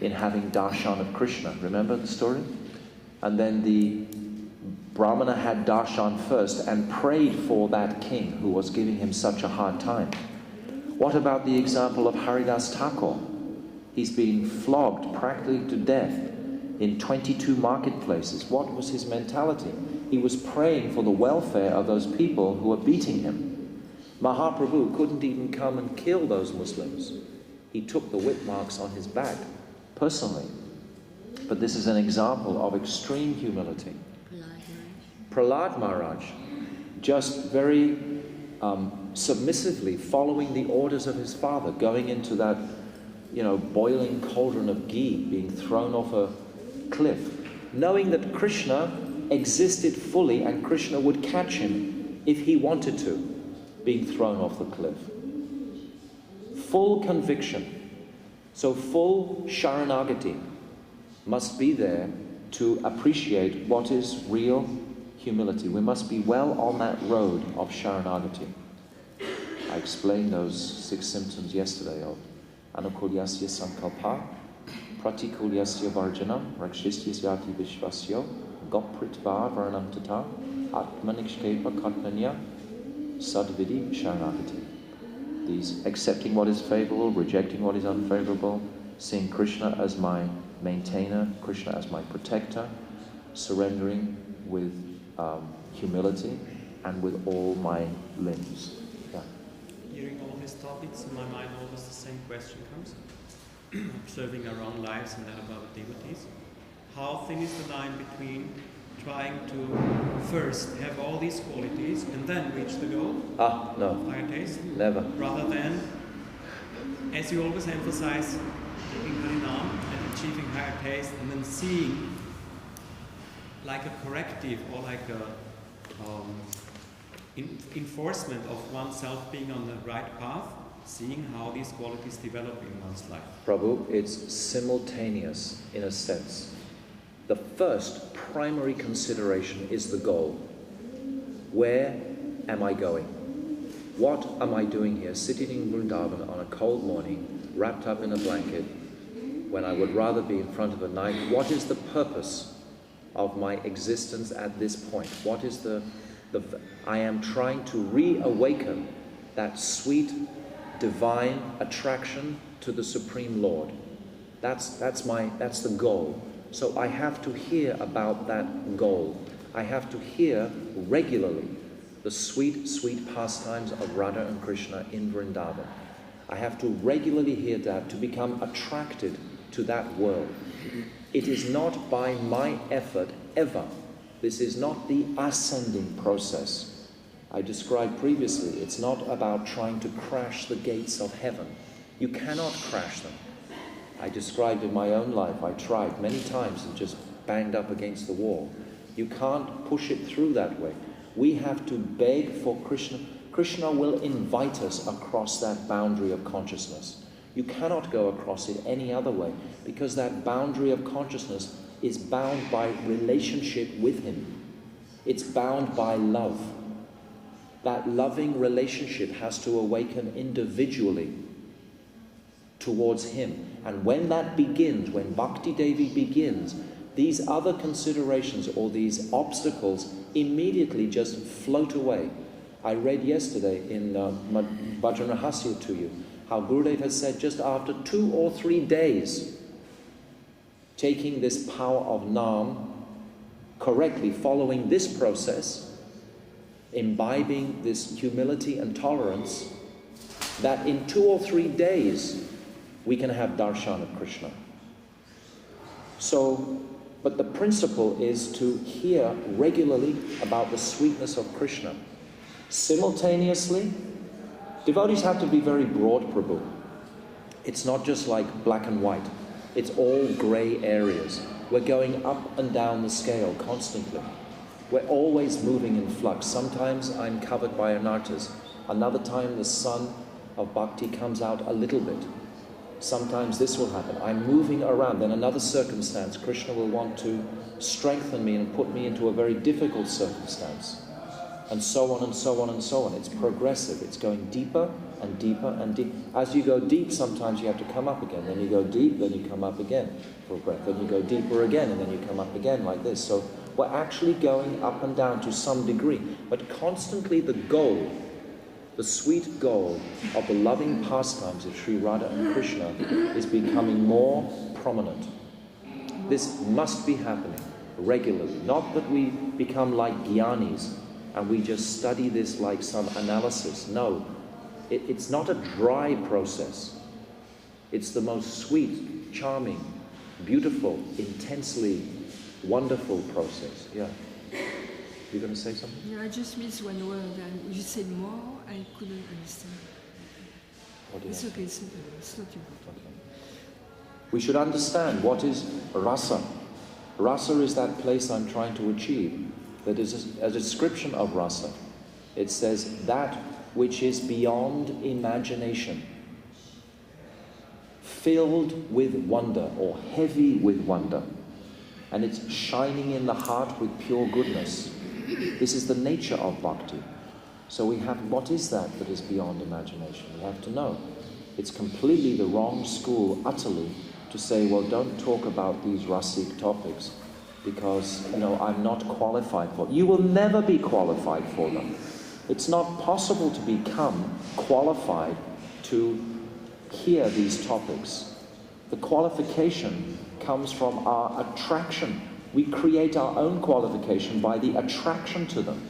in having darshan of Krishna. Remember the story? And then the Brahmana had darshan first and prayed for that king who was giving him such a hard time. What about the example of Haridas Thakur? He's been flogged practically to death in 22 marketplaces. What was his mentality? He was praying for the welfare of those people who were beating him. Mahaprabhu couldn't even come and kill those Muslims. He took the whip marks on his back personally. But this is an example of extreme humility. Prahlad Maharaj, just very submissively following the orders of his father, going into that, boiling cauldron of ghee, being thrown off a cliff, knowing that Krishna existed fully and Krishna would catch him if he wanted to, being thrown off the cliff. Full conviction. So full Sharanagati must be there to appreciate what is real humility. We must be well on that road of Sharanagati. I explained those 6 symptoms yesterday of Anukulyasya Sankalpa, Pratikulyasya Varjanam, Rakshistyasya Vishvasya, Gopritva Varanam Tata, Atmanikshkepa Katmanya, Sadvidi Sharanagati. These accepting what is favorable, rejecting what is unfavorable, seeing Krishna as my maintainer, Krishna as my protector, surrendering with humility and with all my limbs. Yeah. Hearing all these topics, in my mind always the same question comes. Observing our own lives and that of our devotees. How thin is the line between trying to first have all these qualities and then reach the goal? No. Higher taste? Never. Rather than, as you always emphasize, taking Harinam and achieving higher taste and then seeing like a corrective or like a enforcement of oneself being on the right path, seeing how these qualities develop in one's life. Prabhu, it's simultaneous in a sense. The first primary consideration is the goal. Where am I going? What am I doing here, sitting in Vrindavan on a cold morning, wrapped up in a blanket, when I would rather be in front of a knife? What is the purpose of my existence at this point? What is I am trying to reawaken that sweet, divine attraction to the Supreme Lord. That's the goal. So I have to hear about that goal. I have to hear regularly the sweet, sweet pastimes of Radha and Krishna in Vrindavan. I have to regularly hear that to become attracted to that world. It is not by my effort ever. This is not the ascending process. I described previously, it's not about trying to crash the gates of heaven. You cannot crash them. I described in my own life, I tried many times and just banged up against the wall. You can't push it through that way. We have to beg for Krishna. Krishna will invite us across that boundary of consciousness. You cannot go across it any other way, because that boundary of consciousness is bound by relationship with Him. It's bound by love. That loving relationship has to awaken individually towards Him. And when that begins, when Bhakti Devi begins, these other considerations or these obstacles immediately just float away. I read yesterday in Bhajan Rahasya to you how Gurudev has said just after 2 or 3 days, taking this power of Nam correctly, following this process, imbibing this humility and tolerance, that in 2 or 3 days we can have darshan of Krishna. So, but the principle is to hear regularly about the sweetness of Krishna. Simultaneously, devotees have to be very broad, Prabhu. It's not just like black and white. It's all grey areas. We're going up and down the scale constantly. We're always moving in flux. Sometimes I'm covered by anartas. Another time the sun of bhakti comes out a little bit. Sometimes this will happen. I'm moving around. Then another circumstance, Krishna will want to strengthen me and put me into a very difficult circumstance. And so on and so on and so on. It's progressive. It's going deeper and deeper and deep. As you go deep, sometimes you have to come up again. Then you go deep, then you come up again for a breath. Then you go deeper again, and then you come up again like this. So we're actually going up and down to some degree. But constantly the goal, the sweet goal of the loving pastimes of Sri Radha and Krishna is becoming more prominent. This must be happening regularly. Not that we become like jnanis and we just study this like some analysis. No, it's not a dry process. It's the most sweet, charming, beautiful, intensely wonderful process. Yeah. You're going to say something? Yeah, I just missed one word and you said more, I couldn't understand. It's okay, it's not important. Okay. We should understand what is rasa. Rasa is that place I'm trying to achieve. That is a description of rasa. It says that which is beyond imagination, filled with wonder or heavy with wonder, and it's shining in the heart with pure goodness. This is the nature of bhakti. So we have, what is that is beyond imagination? We have to know. It's completely the wrong school, utterly, to say, well, don't talk about these rasic topics because, I'm not qualified for it. You will never be qualified for them. It's not possible to become qualified to hear these topics. The qualification comes from our attraction. We create our own qualification by the attraction to them.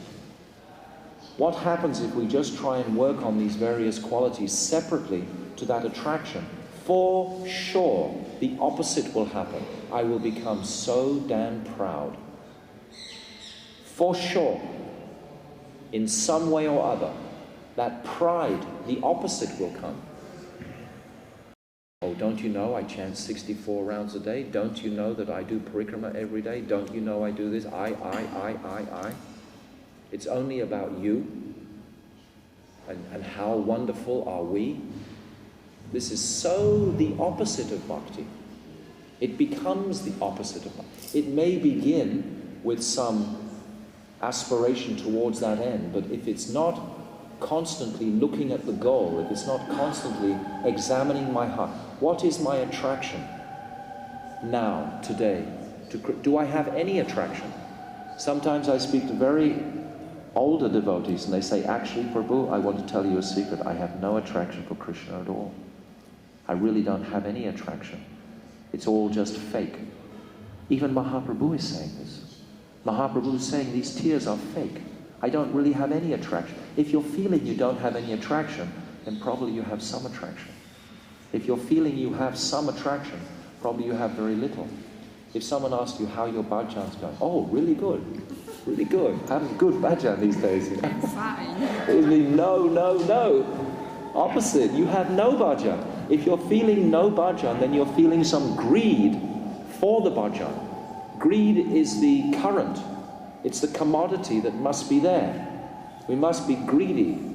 What happens if we just try and work on these various qualities separately to that attraction? For sure, the opposite will happen. I will become so damn proud. For sure, in some way or other, that pride, the opposite will come. Oh, don't you know I chant 64 rounds a day? Don't you know that I do parikrama every day? Don't you know I do this? I. It's only about you. And how wonderful are we? This is so the opposite of bhakti. It becomes the opposite of bhakti. It may begin with some aspiration towards that end, but if it's not constantly looking at the goal, if it's not constantly examining my heart, what is my attraction now, today? Do I have any attraction? Sometimes I speak to very older devotees and they say, actually, Prabhu, I want to tell you a secret. I have no attraction for Krishna at all. I really don't have any attraction. It's all just fake. Even Mahaprabhu is saying this. Mahaprabhu is saying these tears are fake. I don't really have any attraction. If you're feeling you don't have any attraction, then probably you have some attraction. If you're feeling you have some attraction, probably you have very little. If someone asks you how your bhajan's going, oh, really good. Really good. Having good bhajan these days. I'm fine. I mean, no. Opposite. You have no bhajan. If you're feeling no bhajan, then you're feeling some greed for the bhajan. Greed is the current. It's the commodity that must be there. We must be greedy.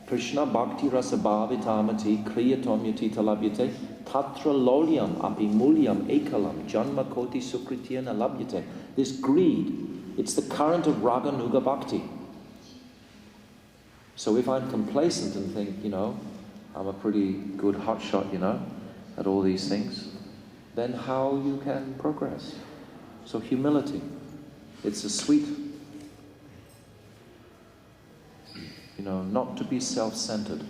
Krishna bhakti rasa bhavitamati kriyatom yati talabhyate tatra lolyam api mulyam ekalam janma koti sukrityana labhyate. This greed, it's the current of raga nuga bhakti. So if I'm complacent and think, I'm a pretty good hotshot, at all these things, then how you can progress? So humility, it's a sweet, not to be self-centered.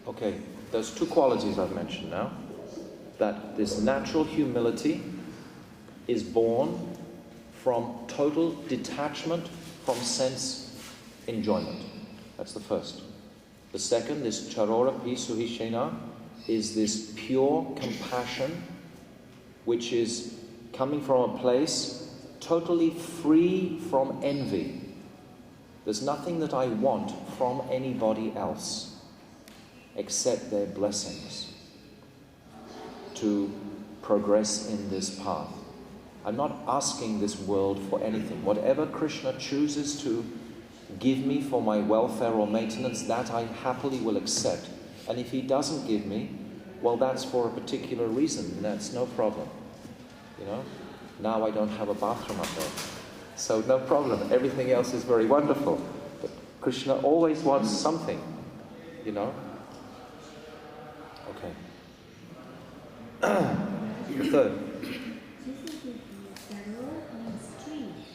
Okay, there's two qualities I've mentioned now. That this natural humility is born from total detachment from sense enjoyment. That's the first. The second, this charorapi suhishena, is this pure compassion which is coming from a place totally free from envy. There's nothing that I want from anybody else except their blessings to progress in this path. I'm not asking this world for anything. Whatever Krishna chooses to give me for my welfare or maintenance, that I happily will accept. And if he doesn't give me, well, that's for a particular reason, and that's no problem. You know? Now I don't have a bathroom up there. So no problem. Everything else is very wonderful. But Krishna always wants something, you know? Okay. The third.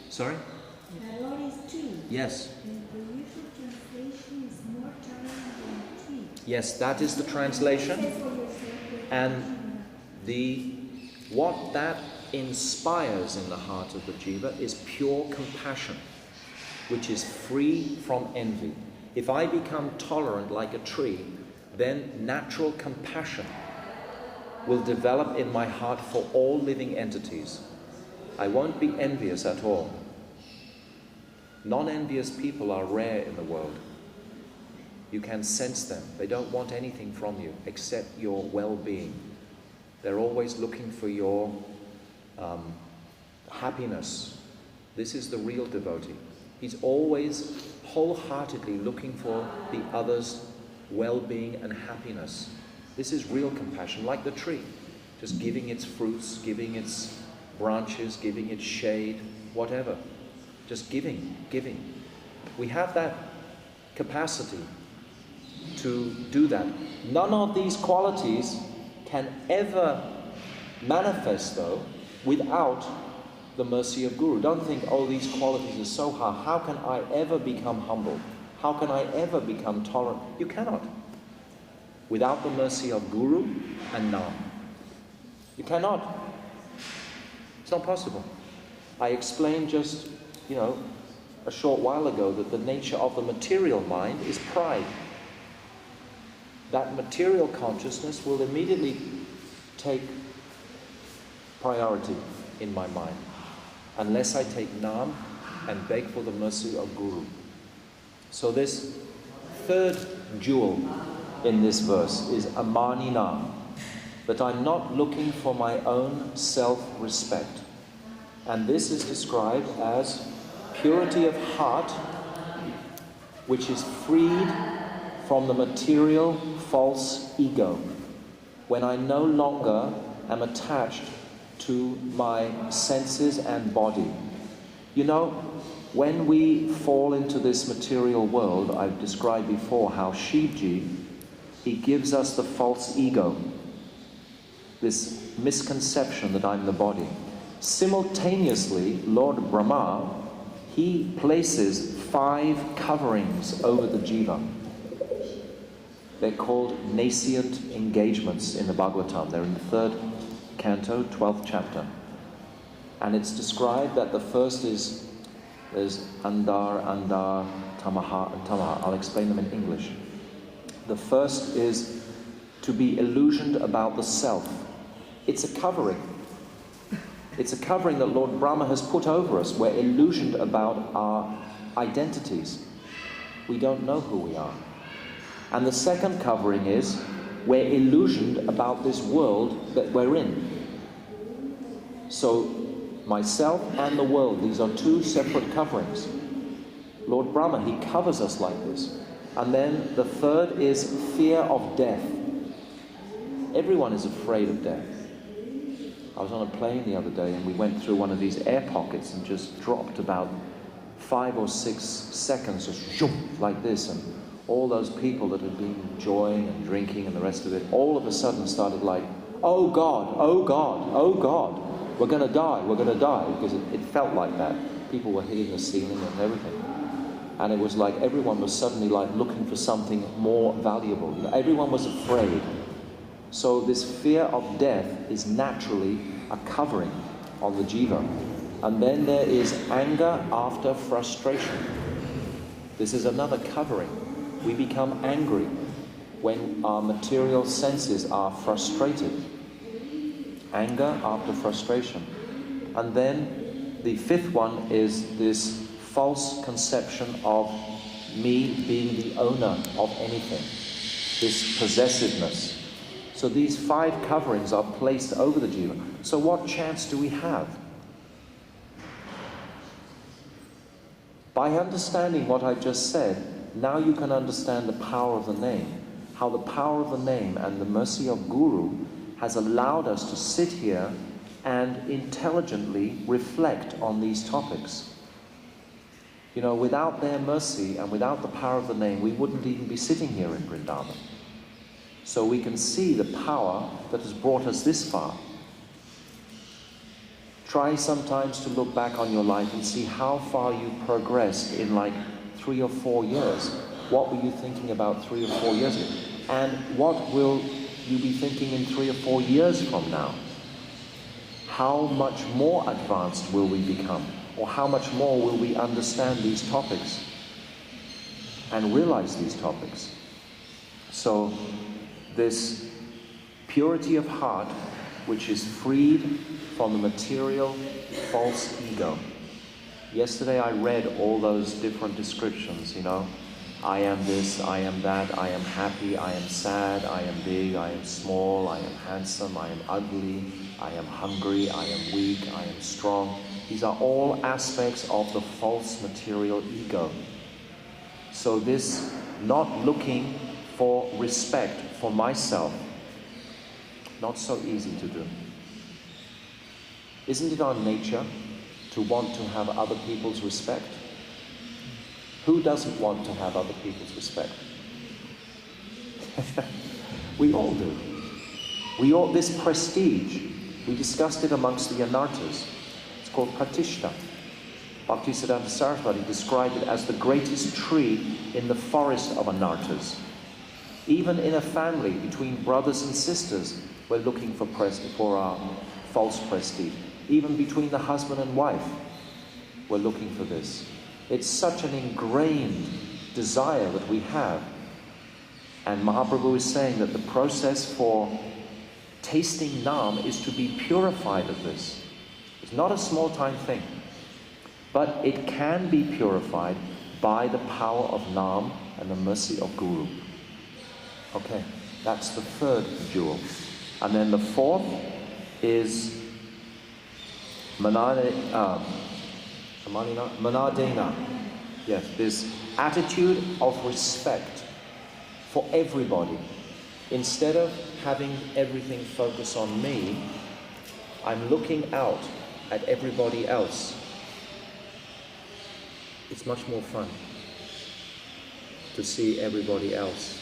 Sorry? Tarot is tree. Yes. And the usual translation is more tarot than tree. Yes, that is the translation. And what that inspires in the heart of the jiva is pure compassion, which is free from envy. If I become tolerant like a tree, then natural compassion will develop in my heart for all living entities. I won't be envious at all. Non-envious people are rare in the world. You can sense them. They don't want anything from you except your well-being. They're always looking for your happiness. This is the real devotee. He's always wholeheartedly looking for the other's well-being and happiness. This is real compassion, like the tree, just giving its fruits, giving its branches, giving its shade, whatever. Just giving. We have that capacity to do that. None of these qualities can ever manifest, though, without the mercy of Guru. Don't think, oh, these qualities are so hard. How can I ever become humble? How can I ever become tolerant? You cannot. Without the mercy of Guru and Nam. You cannot. It's not possible. I explained just, a short while ago that the nature of the material mind is pride. That material consciousness will immediately take priority in my mind unless I take Nam and beg for the mercy of Guru. So this third jewel in this verse is Amani Nam, that I'm not looking for my own self-respect. And this is described as purity of heart, which is freed from the material false ego, when I no longer am attached to my senses and body. When we fall into this material world, I've described before how Shivji, he gives us the false ego, this misconception that I'm the body. Simultaneously, Lord Brahma, he places 5 coverings over the jiva. They're called nascent engagements in the Bhagavatam. They're in the 3rd canto, 12th chapter. And it's described that the first there's andar, tamaha, and tamaha. I'll explain them in English. The first is to be illusioned about the self. It's a covering. It's a covering that Lord Brahma has put over us. We're illusioned about our identities. We don't know who we are. And the second covering is we're illusioned about this world that we're in. So myself and the world, these are 2 separate coverings. Lord Brahma, he covers us like this. And then the third is fear of death. Everyone is afraid of death. I was on a plane the other day and we went through one of these air pockets and just dropped about 5 or 6 seconds, just shoom, like this, and all those people that had been enjoying and drinking and the rest of it, all of a sudden started like, oh God, oh God, oh God, we're going to die, because it felt like that. People were hitting the ceiling and everything. And it was like everyone was suddenly like looking for something more valuable. Everyone was afraid. So this fear of death is naturally a covering on the jiva. And then there is anger after frustration. This is another covering. We become angry when our material senses are frustrated. Anger after frustration. And then the 5th one is this false conception of me being the owner of anything. This possessiveness. So these 5 coverings are placed over the jiva. So what chance do we have By understanding what I just said, now you can understand the power of the name. How the power of the name and the mercy of Guru has allowed us to sit here and intelligently reflect on these topics. You know, without their mercy and without the power of the name, we wouldn't even be sitting here in Vrindavan. So we can see the power that has brought us this far. Try sometimes to look back on your life and see how far you progressed in like 3 or 4 years. What were you thinking about 3 or 4 years ago? And what will you be thinking in 3 or 4 years from now? How much more advanced will we become? Or how much more will we understand these topics and realize these topics? So this purity of heart, which is freed from the material false ego. Yesterday I read all those different descriptions, you know. I am this, I am that, I am happy, I am sad, I am big, I am small, I am handsome, I am ugly, I am hungry, I am weak, I am strong. These are all aspects of the false material ego. So this not looking for respect for myself, not so easy to do. Isn't it our nature to want to have other people's respect? Who doesn't want to have other people's respect? We all do. We all, this prestige, we discussed it amongst the anartas. It's called pratishta. Bhaktivedanta Sripad described it as the greatest tree in the forest of anartas. Even in a family, between brothers and sisters, we're looking for false prestige. Even between the husband and wife, we're looking for this. It's such an ingrained desire that we have. And Mahaprabhu is saying that the process for tasting Nam is to be purified of this. It's not a small-time thing. But it can be purified by the power of Nam and the mercy of Guru. Okay, that's the third jewel. And then the fourth is Manadena. Yes, this attitude of respect for everybody. Instead of having everything focus on me, I'm looking out at everybody else. It's much more fun to see everybody else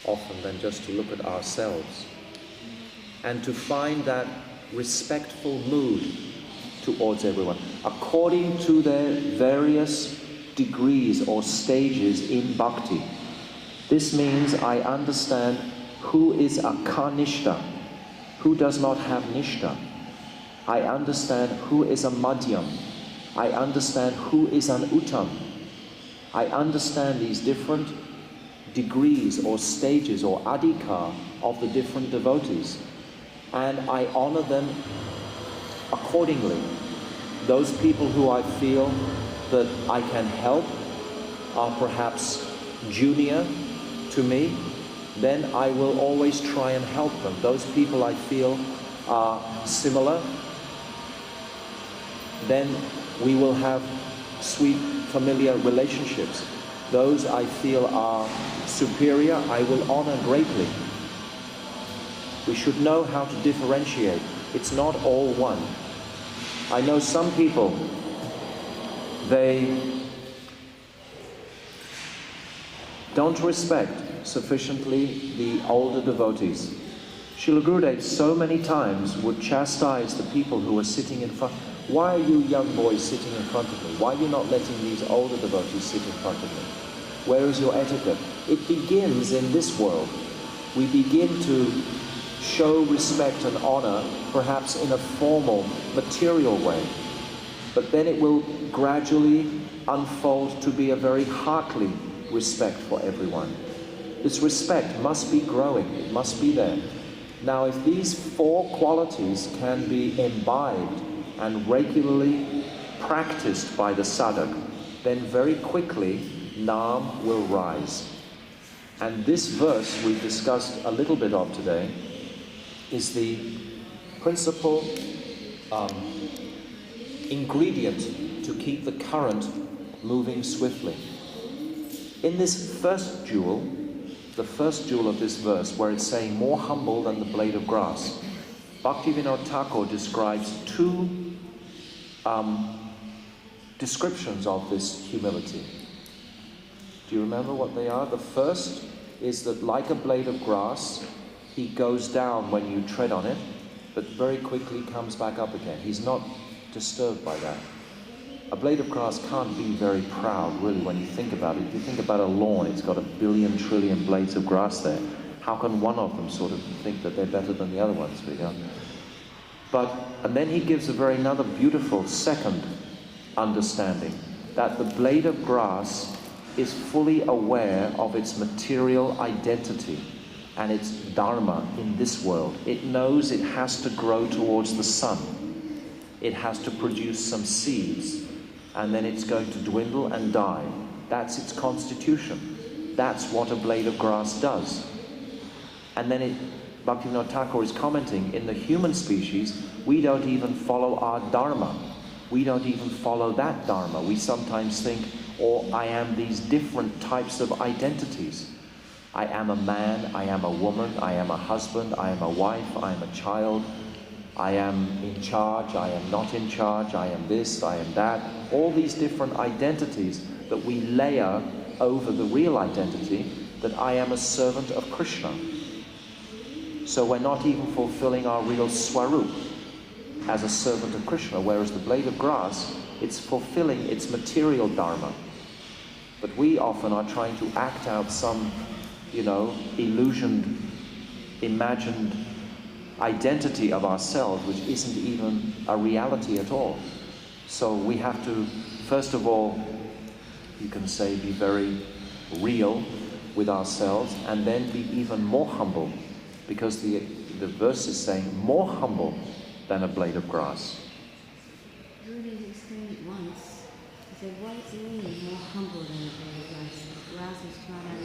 often than just to look at ourselves. And to find that respectful mood towards everyone, according to their various degrees or stages in bhakti. This means I understand who is a kanishta, who does not have nishta. I understand who is a madhyam. I understand who is an uttam. I understand these different degrees or stages or adhikar of the different devotees. And I honor them accordingly. Those people who I feel that I can help are perhaps junior to me, then I will always try and help them. Those people I feel are similar, then we will have sweet familiar relationships. Those I feel are superior, I will honor greatly. We should know how to differentiate. It's not all one. I know some people, they don't respect sufficiently the older devotees. Srila Gurudev so many times would chastise the people who were sitting in front. Why are you young boys sitting in front of me? Why are you not letting these older devotees sit in front of me? Where is your etiquette? It begins in this world. We begin to show respect and honor, perhaps in a formal, material way. But then it will gradually unfold to be a very heartly respect for everyone. This respect must be growing, it must be there. Now, if these four qualities can be imbibed and regularly practiced by the sadhak, then very quickly Nam will rise. And this verse we've discussed a little bit of today is the principal ingredient to keep the current moving swiftly. In this first jewel, the first jewel of this verse, where it's saying more humble than the blade of grass, Bhaktivedanta Thakur describes two descriptions of this humility. Do you remember what they are? The first is that like a blade of grass, he goes down when you tread on it, but very quickly comes back up again. He's not disturbed by that. A blade of grass can't be very proud, really, when you think about it. If you think about a lawn, it's got 1 billion trillion blades of grass there. How can one of them sort of think that they're better than the other ones? And then he gives another beautiful second understanding, that the blade of grass is fully aware of its material identity and its dharma in this world. It knows it has to grow towards the sun. It has to produce some seeds, and then it's going to dwindle and die. That's its constitution. That's what a blade of grass does. And then Bhaktivinoda Thakur is commenting, in the human species, we don't even follow our dharma. We don't even follow that dharma. We sometimes think, I am these different types of identities. I am a man, I am a woman, I am a husband, I am a wife, I am a child, I am in charge, I am not in charge, I am this, I am that. All these different identities that we layer over the real identity, that I am a servant of Krishna. So we're not even fulfilling our real swarup as a servant of Krishna, whereas the blade of grass, it's fulfilling its material dharma. But we often are trying to act out some, illusioned, imagined identity of ourselves, which isn't even a reality at all. So we have to, first of all, you can say, be very real with ourselves, and then be even more humble, because the verse is saying more humble than a blade of grass. Rudy explained it once. He said, what does it mean, more humble than a blade of grass? Grass is trinad,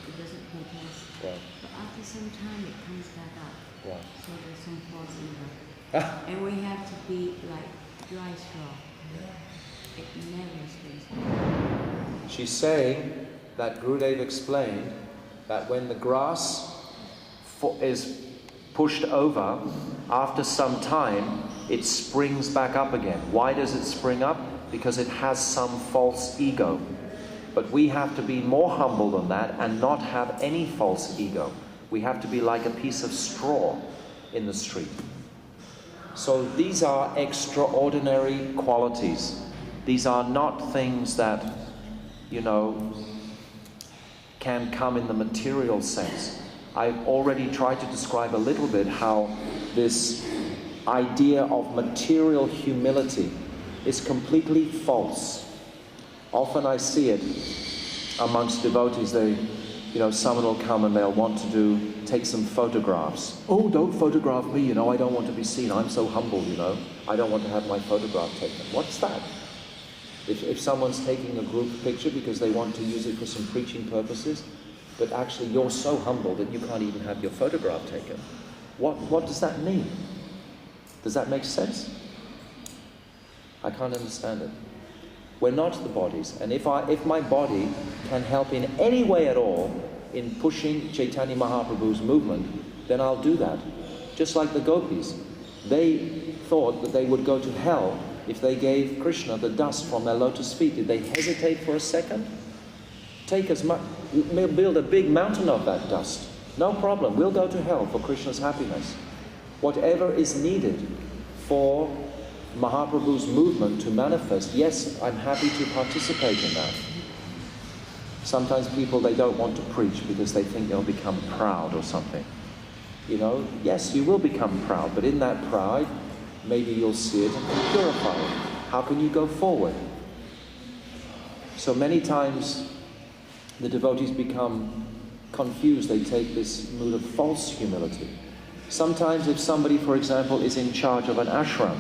it doesn't protest. Right. But after some time, it comes back up. Right. So there's some false ego. And we have to be like dry straw. It never stays. She's saying that Gurudev explained that when the grass is pushed over, after some time, it springs back up again. Why does it spring up? Because it has some false ego. But we have to be more humble than that and not have any false ego. We have to be like a piece of straw in the street. So these are extraordinary qualities. These are not things that, can come in the material sense. I've already tried to describe a little bit how this idea of material humility is completely false. Often I see it amongst devotees. Someone will come and they'll want to take some photographs. Oh, don't photograph me, I don't want to be seen. I'm so humble, I don't want to have my photograph taken. What's that? If someone's taking a group picture because they want to use it for some preaching purposes, but actually you're so humble that you can't even have your photograph taken. What does that mean? Does that make sense? I can't understand it. We're not the bodies, and if my body can help in any way at all in pushing Chaitanya Mahaprabhu's movement, then I'll do that. Just like the gopis. They thought that they would go to hell if they gave Krishna the dust from their lotus feet. Did they hesitate for a second? Take as much, build a big mountain of that dust. No problem, we'll go to hell for Krishna's happiness. Whatever is needed for Mahaprabhu's movement to manifest, yes, I'm happy to participate in that. Sometimes people, they don't want to preach because they think they'll become proud or something. Yes, you will become proud, but in that pride, maybe you'll see it and be purified. How can you go forward? So many times, the devotees become confused. They take this mood of false humility. Sometimes if somebody, for example, is in charge of an ashram,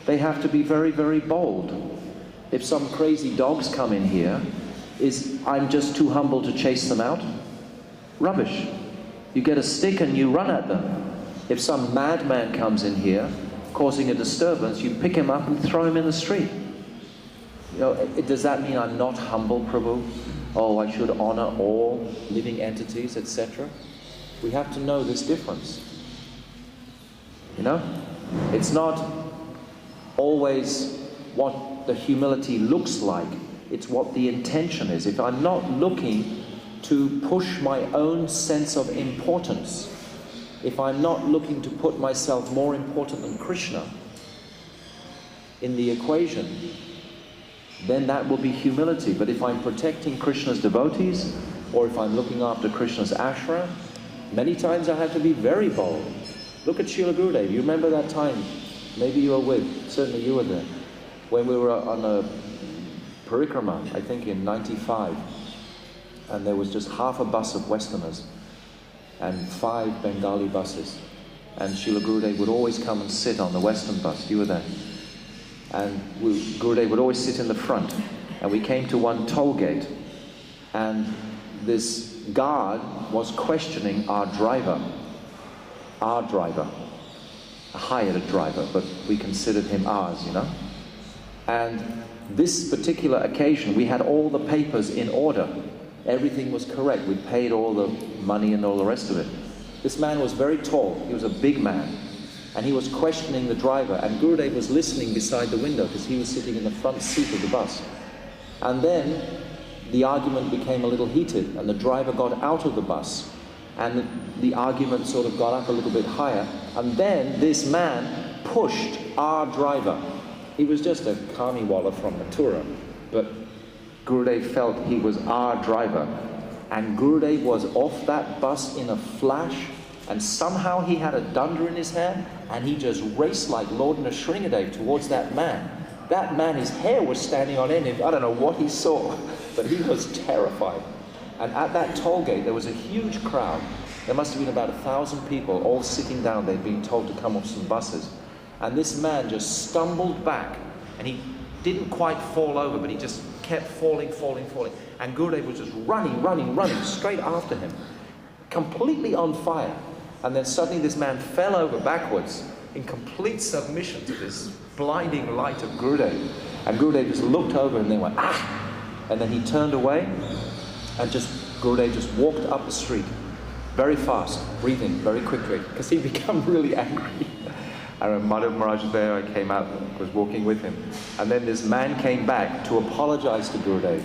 they have to be very, very bold. If some crazy dogs come in here, I'm just too humble to chase them out? Rubbish. You get a stick and you run at them. If some madman comes in here, causing a disturbance, you pick him up and throw him in the street. Does that mean I'm not humble, Prabhu? Oh, I should honor all living entities, etc.? We have to know this difference. It's not always what the humility looks like. It's what the intention is. If I'm not looking to push my own sense of importance, if I'm not looking to put myself more important than Krishna in the equation, then that will be humility. But if I'm protecting Krishna's devotees, or if I'm looking after Krishna's ashram, many times I have to be very bold. Look at Srila Gurudev. You remember that time? Maybe you were certainly you were there, when we were on a parikrama, I think in 95, and there was just half a bus of Westerners and 5 Bengali buses, and Srila Gurudev would always come and sit on the Western bus. You were there. And Gurudev would always sit in the front, and we came to one toll gate, and this guard was questioning our driver, a hired driver, but we considered him ours, And this particular occasion, we had all the papers in order. Everything was correct. We paid all the money and all the rest of it. This man was very tall. He was a big man. And he was questioning the driver. And Gurudev was listening beside the window because he was sitting in the front seat of the bus. And then the argument became a little heated, and the driver got out of the bus. And the argument sort of got up a little bit higher. And then this man pushed our driver. He was just a Kamiwala from Mathura, but Gurudev felt he was our driver. And Gurudev was off that bus in a flash, and somehow he had a danda in his hand, and he just raced like Lord Nrsingadev towards that man. That man, his hair was standing on end. I don't know what he saw, but he was terrified. And at that toll gate, there was a huge crowd. There must have been about 1,000 people, all sitting down. They'd been told to come off some buses. And this man just stumbled back, and he didn't quite fall over, but he just kept falling. And Gurudev was just running straight after him, completely on fire. And then suddenly this man fell over backwards in complete submission to this blinding light of Gurudev. And Gurudev just looked over and then went, ah! And then he turned away, and Gurudev just walked up the street very fast, breathing very quickly, because he'd become really angry. And Madhav Maharaj was there. I came out, was walking with him. And then this man came back to apologize to Gurudev.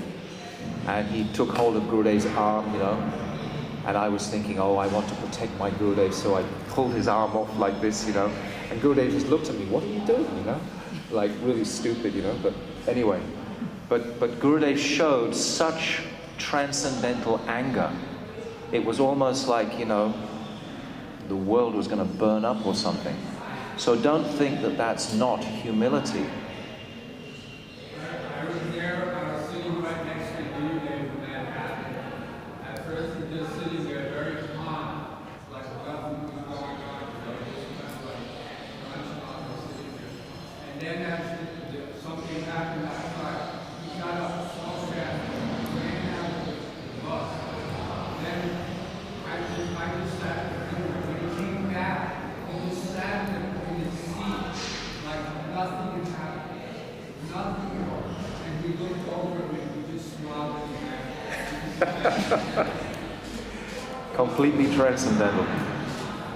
And he took hold of Gurudev's arm, And I was thinking, I want to protect my Gurudev, so I pulled his arm off like this, And Gurudev just looked at me, what are you doing, Like really stupid, But anyway, but Gurudev showed such transcendental anger. It was almost like, the world was going to burn up or something. So don't think that that's not humility. I was there, sitting right next to Gurudev when that happened. At first, he was just sitting there very calm, like nothing was going on. Just kind of like nonchalant sitting there. And then as something happened outside, he got up so fast, ran out of the bus. Then I just sat there. When he came back, he just sat there. Like nothing had happened. Nothing at all. And we looked over and we just smiled at him. Completely transcendental.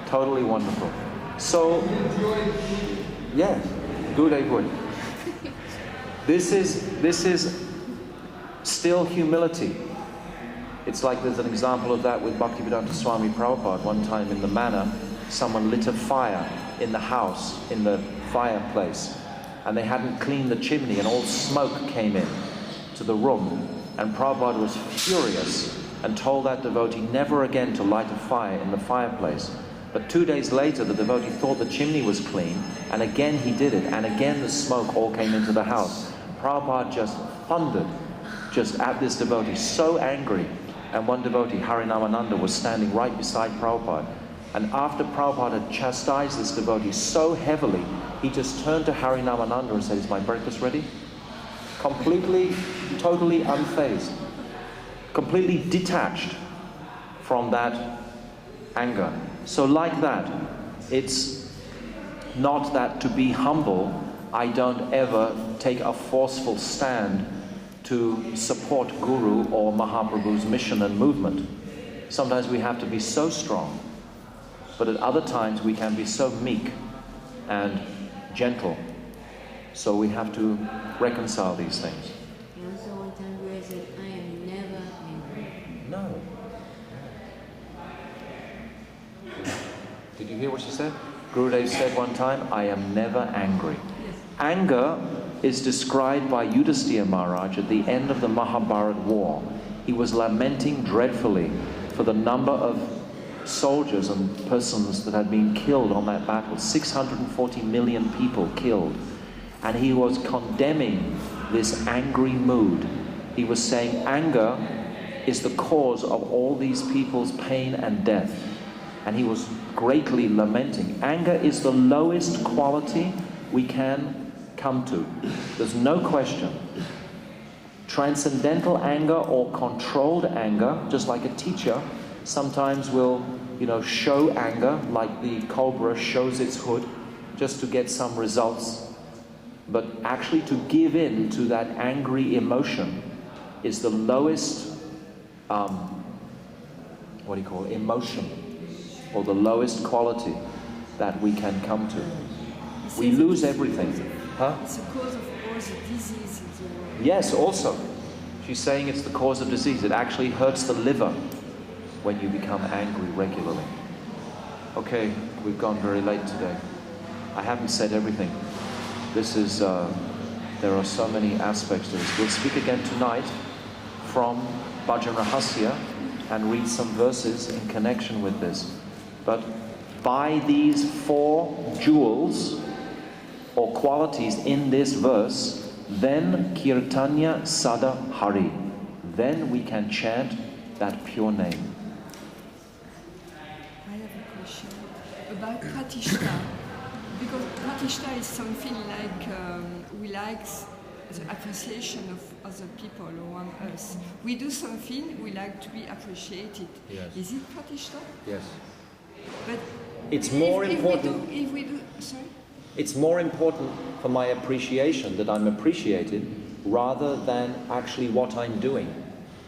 Totally wonderful. So, yes, Gurudev would. This is still humility. It's like there's an example of that with Bhaktivedanta Swami Prabhupada. One time in the manor, someone lit a fire in the house, in the fireplace, and they hadn't cleaned the chimney, and all smoke came in to the room, and Prabhupada was furious and told that devotee never again to light a fire in the fireplace. But 2 days later, the devotee thought the chimney was clean, and again he did it, and again the smoke all came into the house. Prabhupada just thundered just at this devotee, so angry. And one devotee, Harinamananda, was standing right beside Prabhupada. And after Prabhupada had chastised this devotee so heavily, he just turned to Harinamananda and said, "Is my breakfast ready?" Completely, totally unfazed. Completely detached from that anger. So like that, it's not that to be humble I don't ever take a forceful stand to support Guru or Mahaprabhu's mission and movement. Sometimes we have to be so strong, but at other times we can be so meek and gentle. So we have to reconcile these things. And also one time Guru said, I am never angry. No. Did you hear what she said? Gurudev said one time, I am never angry. Anger is described by Yudhisthira Maharaj at the end of the Mahabharata war. He was lamenting dreadfully for the number of soldiers and persons that had been killed on that battle. 640 million people killed. And he was condemning this angry mood. He was saying anger is the cause of all these people's pain and death. And he was greatly lamenting. Anger is the lowest quality we can come to. There's no question. Transcendental anger or controlled anger, just like a teacher, sometimes will, show anger, like the cobra shows its hood, just to get some results. But actually to give in to that angry emotion is the lowest, emotion, or the lowest quality that we can come to. We lose everything. Huh? It's the cause of all the diseases in the world. Yes, also. She's saying it's the cause of disease. It actually hurts the liver when you become angry regularly. Okay, we've gone very late today. I haven't said everything. This is, there are so many aspects to this. We'll speak again tonight from Bhajan Rahasya and read some verses in connection with this. But by these 4 jewels or qualities in this verse, then Kirtanya Sada Hari. Then we can chant that pure name. I have a question about Pratishta. Because Pratishta is something like we like the appreciation of other people around us. We do something, we like to be appreciated. Yes. Is it Pratishta? Yes. But It's more important. If we do, sorry? It's more important for my appreciation that I'm appreciated rather than actually what I'm doing.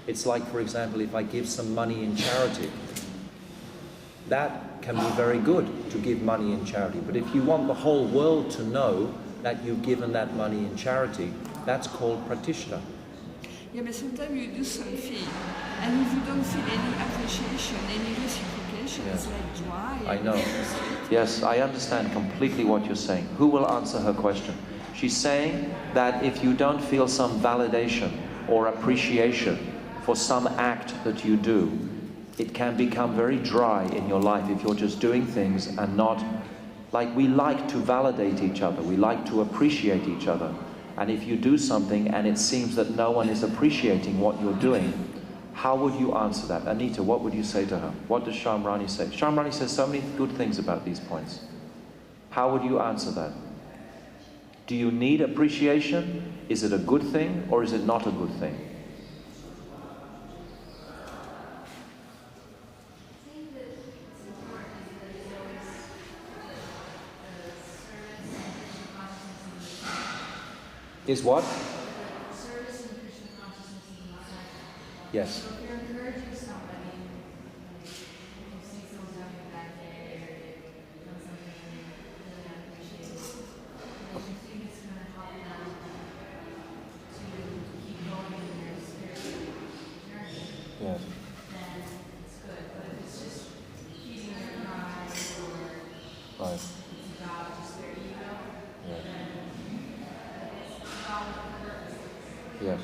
It's like, for example, if I give some money in charity, that can be very good to give money in charity. But if you want the whole world to know that you've given that money in charity, that's called pratishta. Yeah, but sometimes you do something, and if you don't feel any appreciation, any reciprocation, it's like dry. I know. Yes, I understand completely what you're saying. Who will answer her question? She's saying that if you don't feel some validation or appreciation for some act that you do, it can become very dry in your life if you're just doing things and not, like we like to validate each other, we like to appreciate each other. And if you do something and it seems that no one is appreciating what you're doing, how would you answer that? Anita, what would you say to her? What does Shamrani say? Shamrani says so many good things about these points. How would you answer that? Do you need appreciation? Is it a good thing or is it not a good thing? Is what? Service in Krishna consciousness is not that. Yes. So if you're encouraging somebody, if you see someone's having a bad day or they've done something really unappreciated, and if you think it's going to help them to keep going in their spiritual journey, Yes. then it's good. But if it's just feeding their pride or Right. it's about just their ego, Yeah. then it's about the purpose. Yes.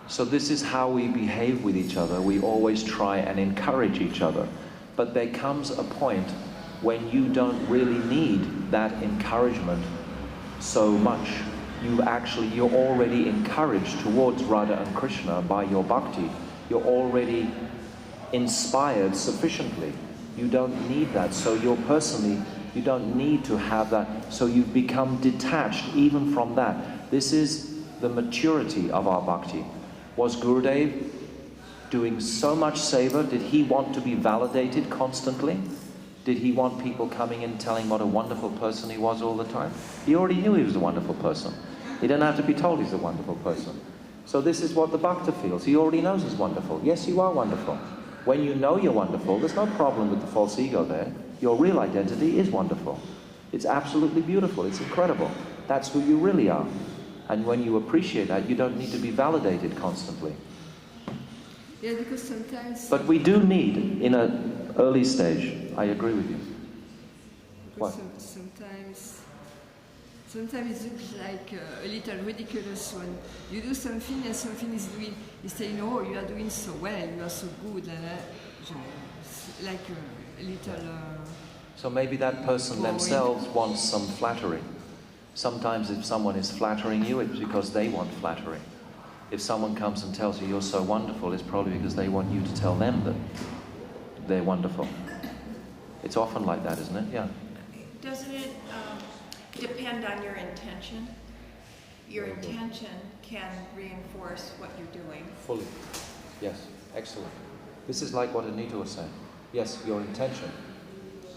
So this is how we behave with each other. We always try and encourage each other. But there comes a point when you don't really need that encouragement so much. You're already encouraged towards Radha and Krishna by your bhakti. You're already inspired sufficiently. You don't need that. So you don't need to have that. So you've become detached even from that. This is the maturity of our bhakti. Was Gurudev doing so much seva? Did he want to be validated constantly? Did he want people coming in telling what a wonderful person he was all the time? He already knew he was a wonderful person. He didn't have to be told he's a wonderful person. So this is what the bhakta feels. He already knows he's wonderful. Yes, you are wonderful. When you know you're wonderful, there's no problem with the false ego there. Your real identity is wonderful. It's absolutely beautiful. It's incredible. That's who you really are. And when you appreciate that, you don't need to be validated constantly. Yeah, because sometimes... But we do need, in an early stage, I agree with you. What? Sometimes it looks like a little ridiculous when you do something and something is doing, you say, no, you are doing so well, you are so good, like a little... So maybe that person themselves wants some flattery. Sometimes if someone is flattering you, it's because they want flattery. If someone comes and tells you you're so wonderful, it's probably because they want you to tell them that they're wonderful. It's often like that, isn't it? Yeah. Doesn't it depend on your intention? Your intention can reinforce what you're doing. Fully. Yes. Excellent. This is like what Anita was saying. Yes, your intention.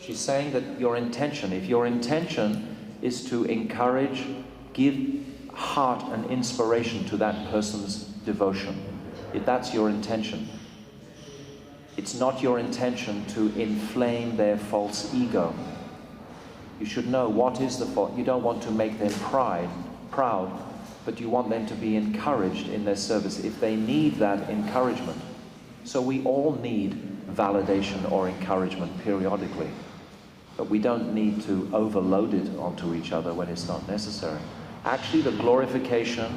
She's saying that your intention, if your intention is to encourage, give heart and inspiration to that person's devotion, if that's your intention, it's not your intention to inflame their false ego. You should know what is the fault. You don't want to make them proud, but you want them to be encouraged in their service if they need that encouragement. So we all need validation or encouragement periodically, but we don't need to overload it onto each other when it's not necessary. Actually, the glorification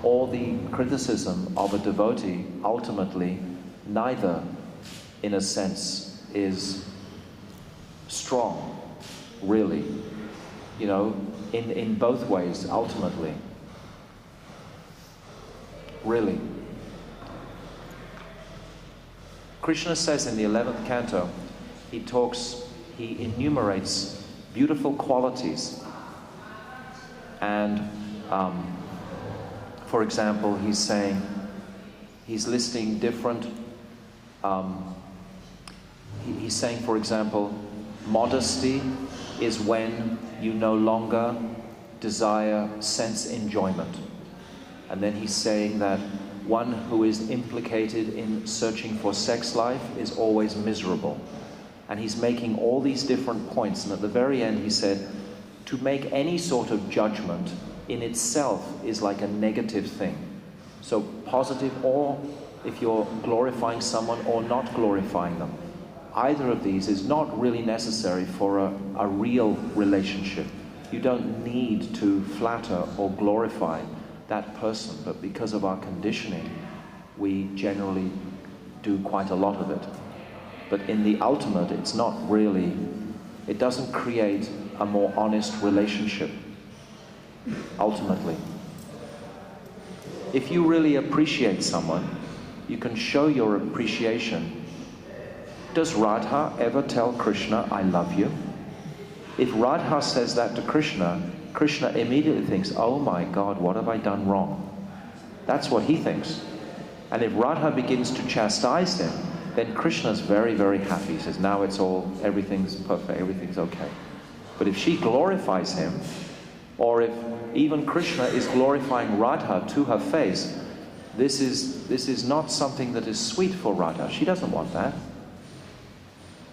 or the criticism of a devotee, ultimately, neither, in a sense, is strong, really. You know, in both ways, ultimately. Really. Krishna says in the 11th canto, he enumerates beautiful qualities. And, for example, he's listing different, he's saying, for example, modesty is when you no longer desire sense enjoyment. And then he's saying that one who is implicated in searching for sex life is always miserable. And he's making all these different points. And at the very end he said, to make any sort of judgment in itself is like a negative thing. So positive, or if you're glorifying someone or not glorifying them, either of these is not really necessary for a real relationship. You don't need to flatter or glorify that person, but because of our conditioning, we generally do quite a lot of it. But in the ultimate, it's not really, it doesn't create a more honest relationship, ultimately. If you really appreciate someone, you can show your appreciation. Does Radha ever tell Krishna, I love you? If Radha says that to Krishna, Krishna immediately thinks, oh my God, what have I done wrong? That's what he thinks. And if Radha begins to chastise him, then Krishna's very, very happy. He says, now it's all, everything's perfect, everything's okay. But if she glorifies him, or if even Krishna is glorifying Radha to her face, this is not something that is sweet for Radha. She doesn't want that.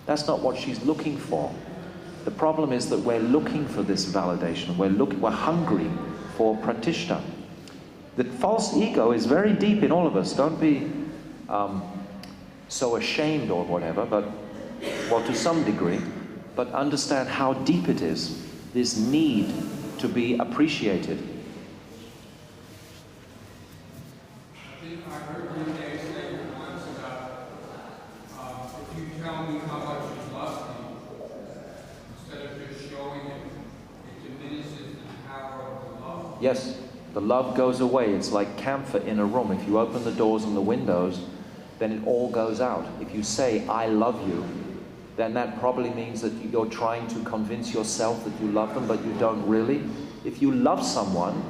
That's not what she's looking for. The problem is that we're looking for this validation. We're hungry for pratishta. The false ego is very deep in all of us. Don't be so ashamed or whatever, but, well, to some degree, but understand how deep it is, this need to be appreciated. I think I heard you say once about if you tell me how much you love me, instead of just showing it, it diminishes the power of the love. Yes, the love goes away. It's like camphor in a room. If you open the doors and the windows, then it all goes out. If you say, I love you, then that probably means that you're trying to convince yourself that you love them, but you don't really. If you love someone,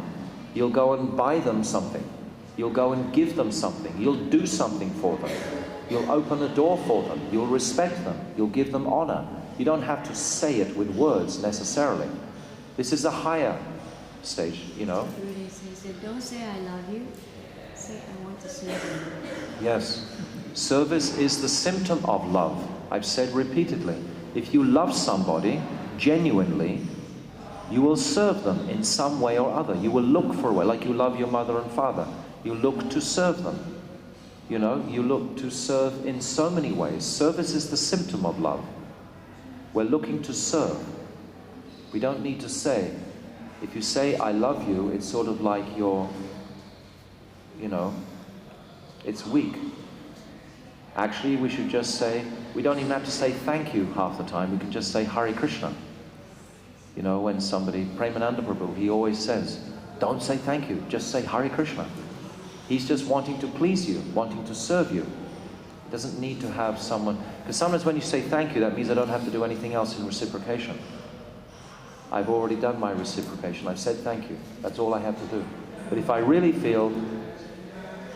you'll go and buy them something. You'll go and give them something. You'll do something for them. You'll open the door for them. You'll respect them. You'll give them honor. You don't have to say it with words necessarily. This is a higher stage, you know. He said, don't say I love you, say I want to serve you. Yes. Service is the symptom of love. I've said repeatedly, if you love somebody genuinely, you will serve them in some way or other. You will look for a way, like you love your mother and father. You look to serve them. You know, you look to serve in so many ways. Service is the symptom of love. We're looking to serve. We don't need to say. If you say, I love you, it's sort of like you're, you know, it's weak. Actually, we should just say, we don't even have to say thank you half the time. We can just say Hare Krishna. You know, when somebody, Premananda Prabhu, he always says, don't say thank you, just say Hare Krishna. He's just wanting to please you, wanting to serve you. He doesn't need to have someone, because sometimes when you say thank you, that means I don't have to do anything else in reciprocation. I've already done my reciprocation. I've said thank you. That's all I have to do. But if I really feel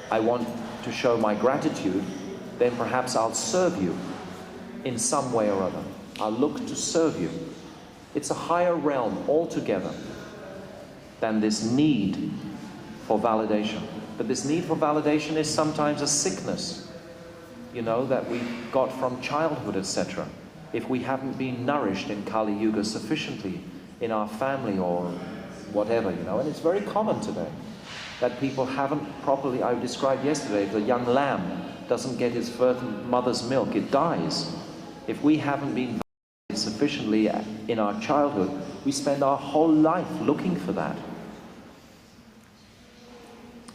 I want to show my gratitude, then perhaps I'll serve you in some way or other. I'll look to serve you. It's a higher realm altogether than this need for validation. But this need for validation is sometimes a sickness, you know, that we got from childhood, etc. If we haven't been nourished in Kali Yuga sufficiently in our family or whatever, you know, and it's very common today that people haven't properly, I described yesterday, if a young lamb doesn't get its first mother's milk, it dies. If we haven't been validated sufficiently in our childhood, we spend our whole life looking for that.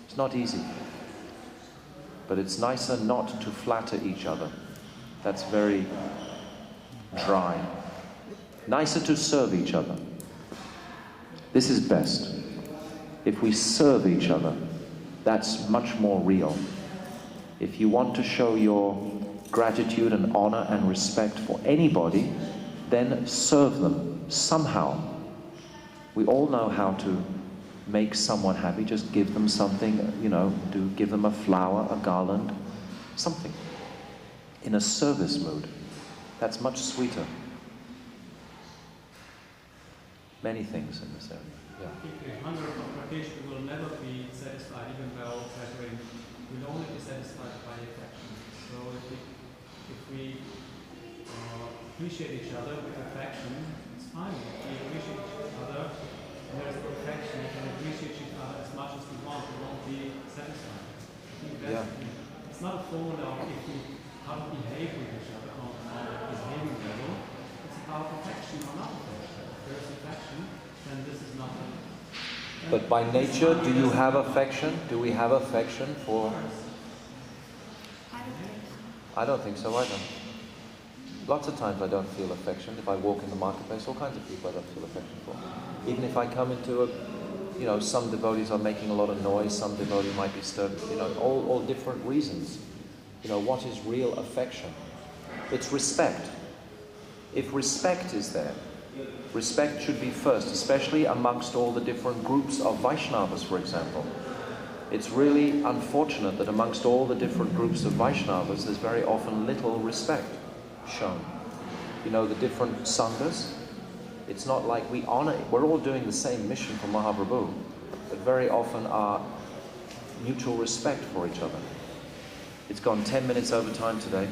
It's not easy. But it's nicer not to flatter each other. That's very dry. Nicer to serve each other. This is best. If we serve each other, that's much more real. If you want to show your gratitude and honor and respect for anybody, then serve them somehow. We all know how to make someone happy. Just give them something, you know, give them a flower, a garland, something. In a service mood. That's much sweeter. Many things in this area. Yeah. The hunger for practitioner will never be satisfied, even though pleasuring will only be satisfied by affection. So if we appreciate each other with affection, it's fine. If we appreciate each other, and there's affection, we can appreciate each other as much as we want. We won't be satisfied. I think that's it's not a formula of how to behave with each other on a behaving level. It's about affection or not affection. If there's affection, then this is not a... But by nature, do you have affection? Do we have affection for... I don't think so either. Lots of times I don't feel affection. If I walk in the marketplace, all kinds of people I don't feel affection for. Even if I come into a, you know, some devotees are making a lot of noise, some devotee might be disturbed, you know, all different reasons. You know, what is real affection? It's respect. If respect is there, respect should be first, especially amongst all the different groups of Vaishnavas, for example. It's really unfortunate that amongst all the different groups of Vaishnavas, there's very often little respect shown. You know, the different sanghas, it's not like we honor, we're all doing the same mission for Mahaprabhu, but very often our mutual respect for each other. It's gone 10 minutes over time today.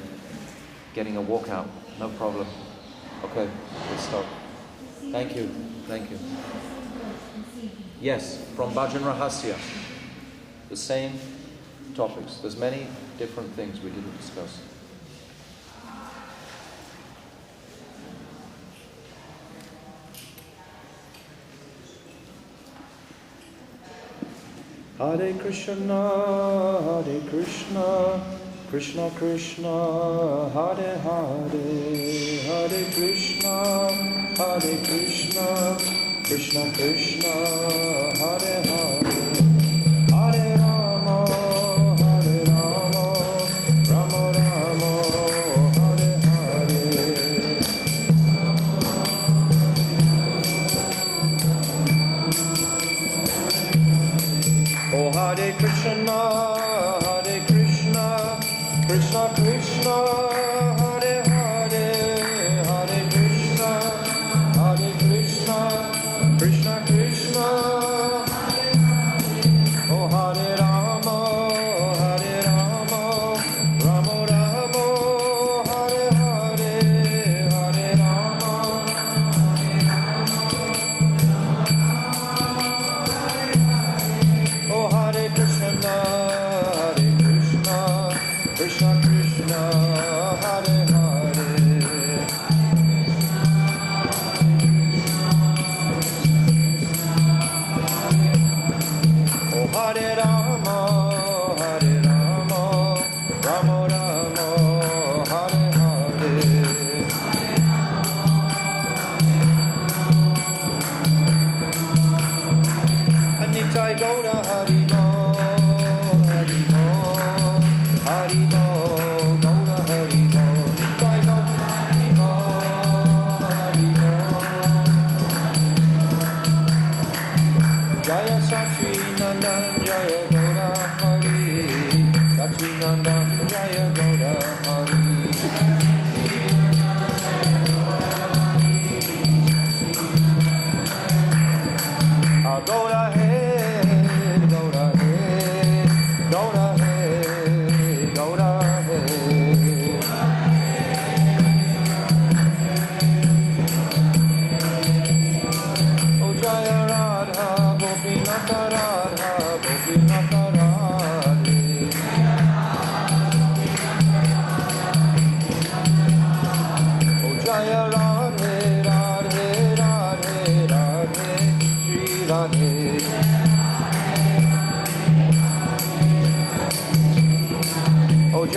Getting a walkout, no problem. Okay, let's stop. Thank you, thank you. Yes, from Bhajan Rahasya. The same topics. There's many different things we didn't discuss. Hare Krishna, Krishna Krishna, Hare Hare, Hare Krishna, Krishna Krishna, Hare Hare. Hare Rama, Rama Rama, Hare Hare. Oh Hare Krishna, Krishna Krishna, Hare Hare, Hare Krishna.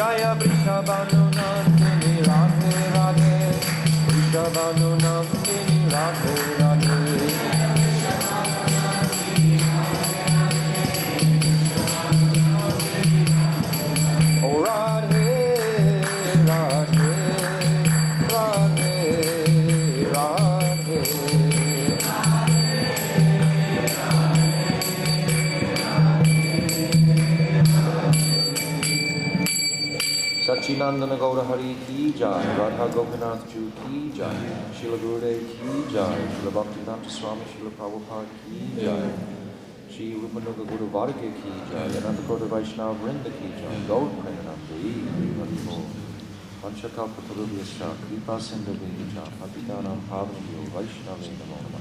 Jaya Vrindavan Nandini Radhe Radhe Vrindavan Nandini Radhe Radhe Oh Radhe Radhe Radhe Radhe Sachinandana Gaura Hari ki jai, Radha Gopinath Ju ki jai, Srila Gurudev ki jai, Srila Bhaktivedanta Swami, Srila Prabhupada ki jai, Shri Rupanuga Guru Varga ki jai, Ananta Kota Vaishnava Vrinda ki jai, Gaur Premanandi, Haribo, Panchakalpatarubhyascha, Kripa Sindhu Vincha, Patitanam Pavanabhyo, Vaishnava Namo Namah.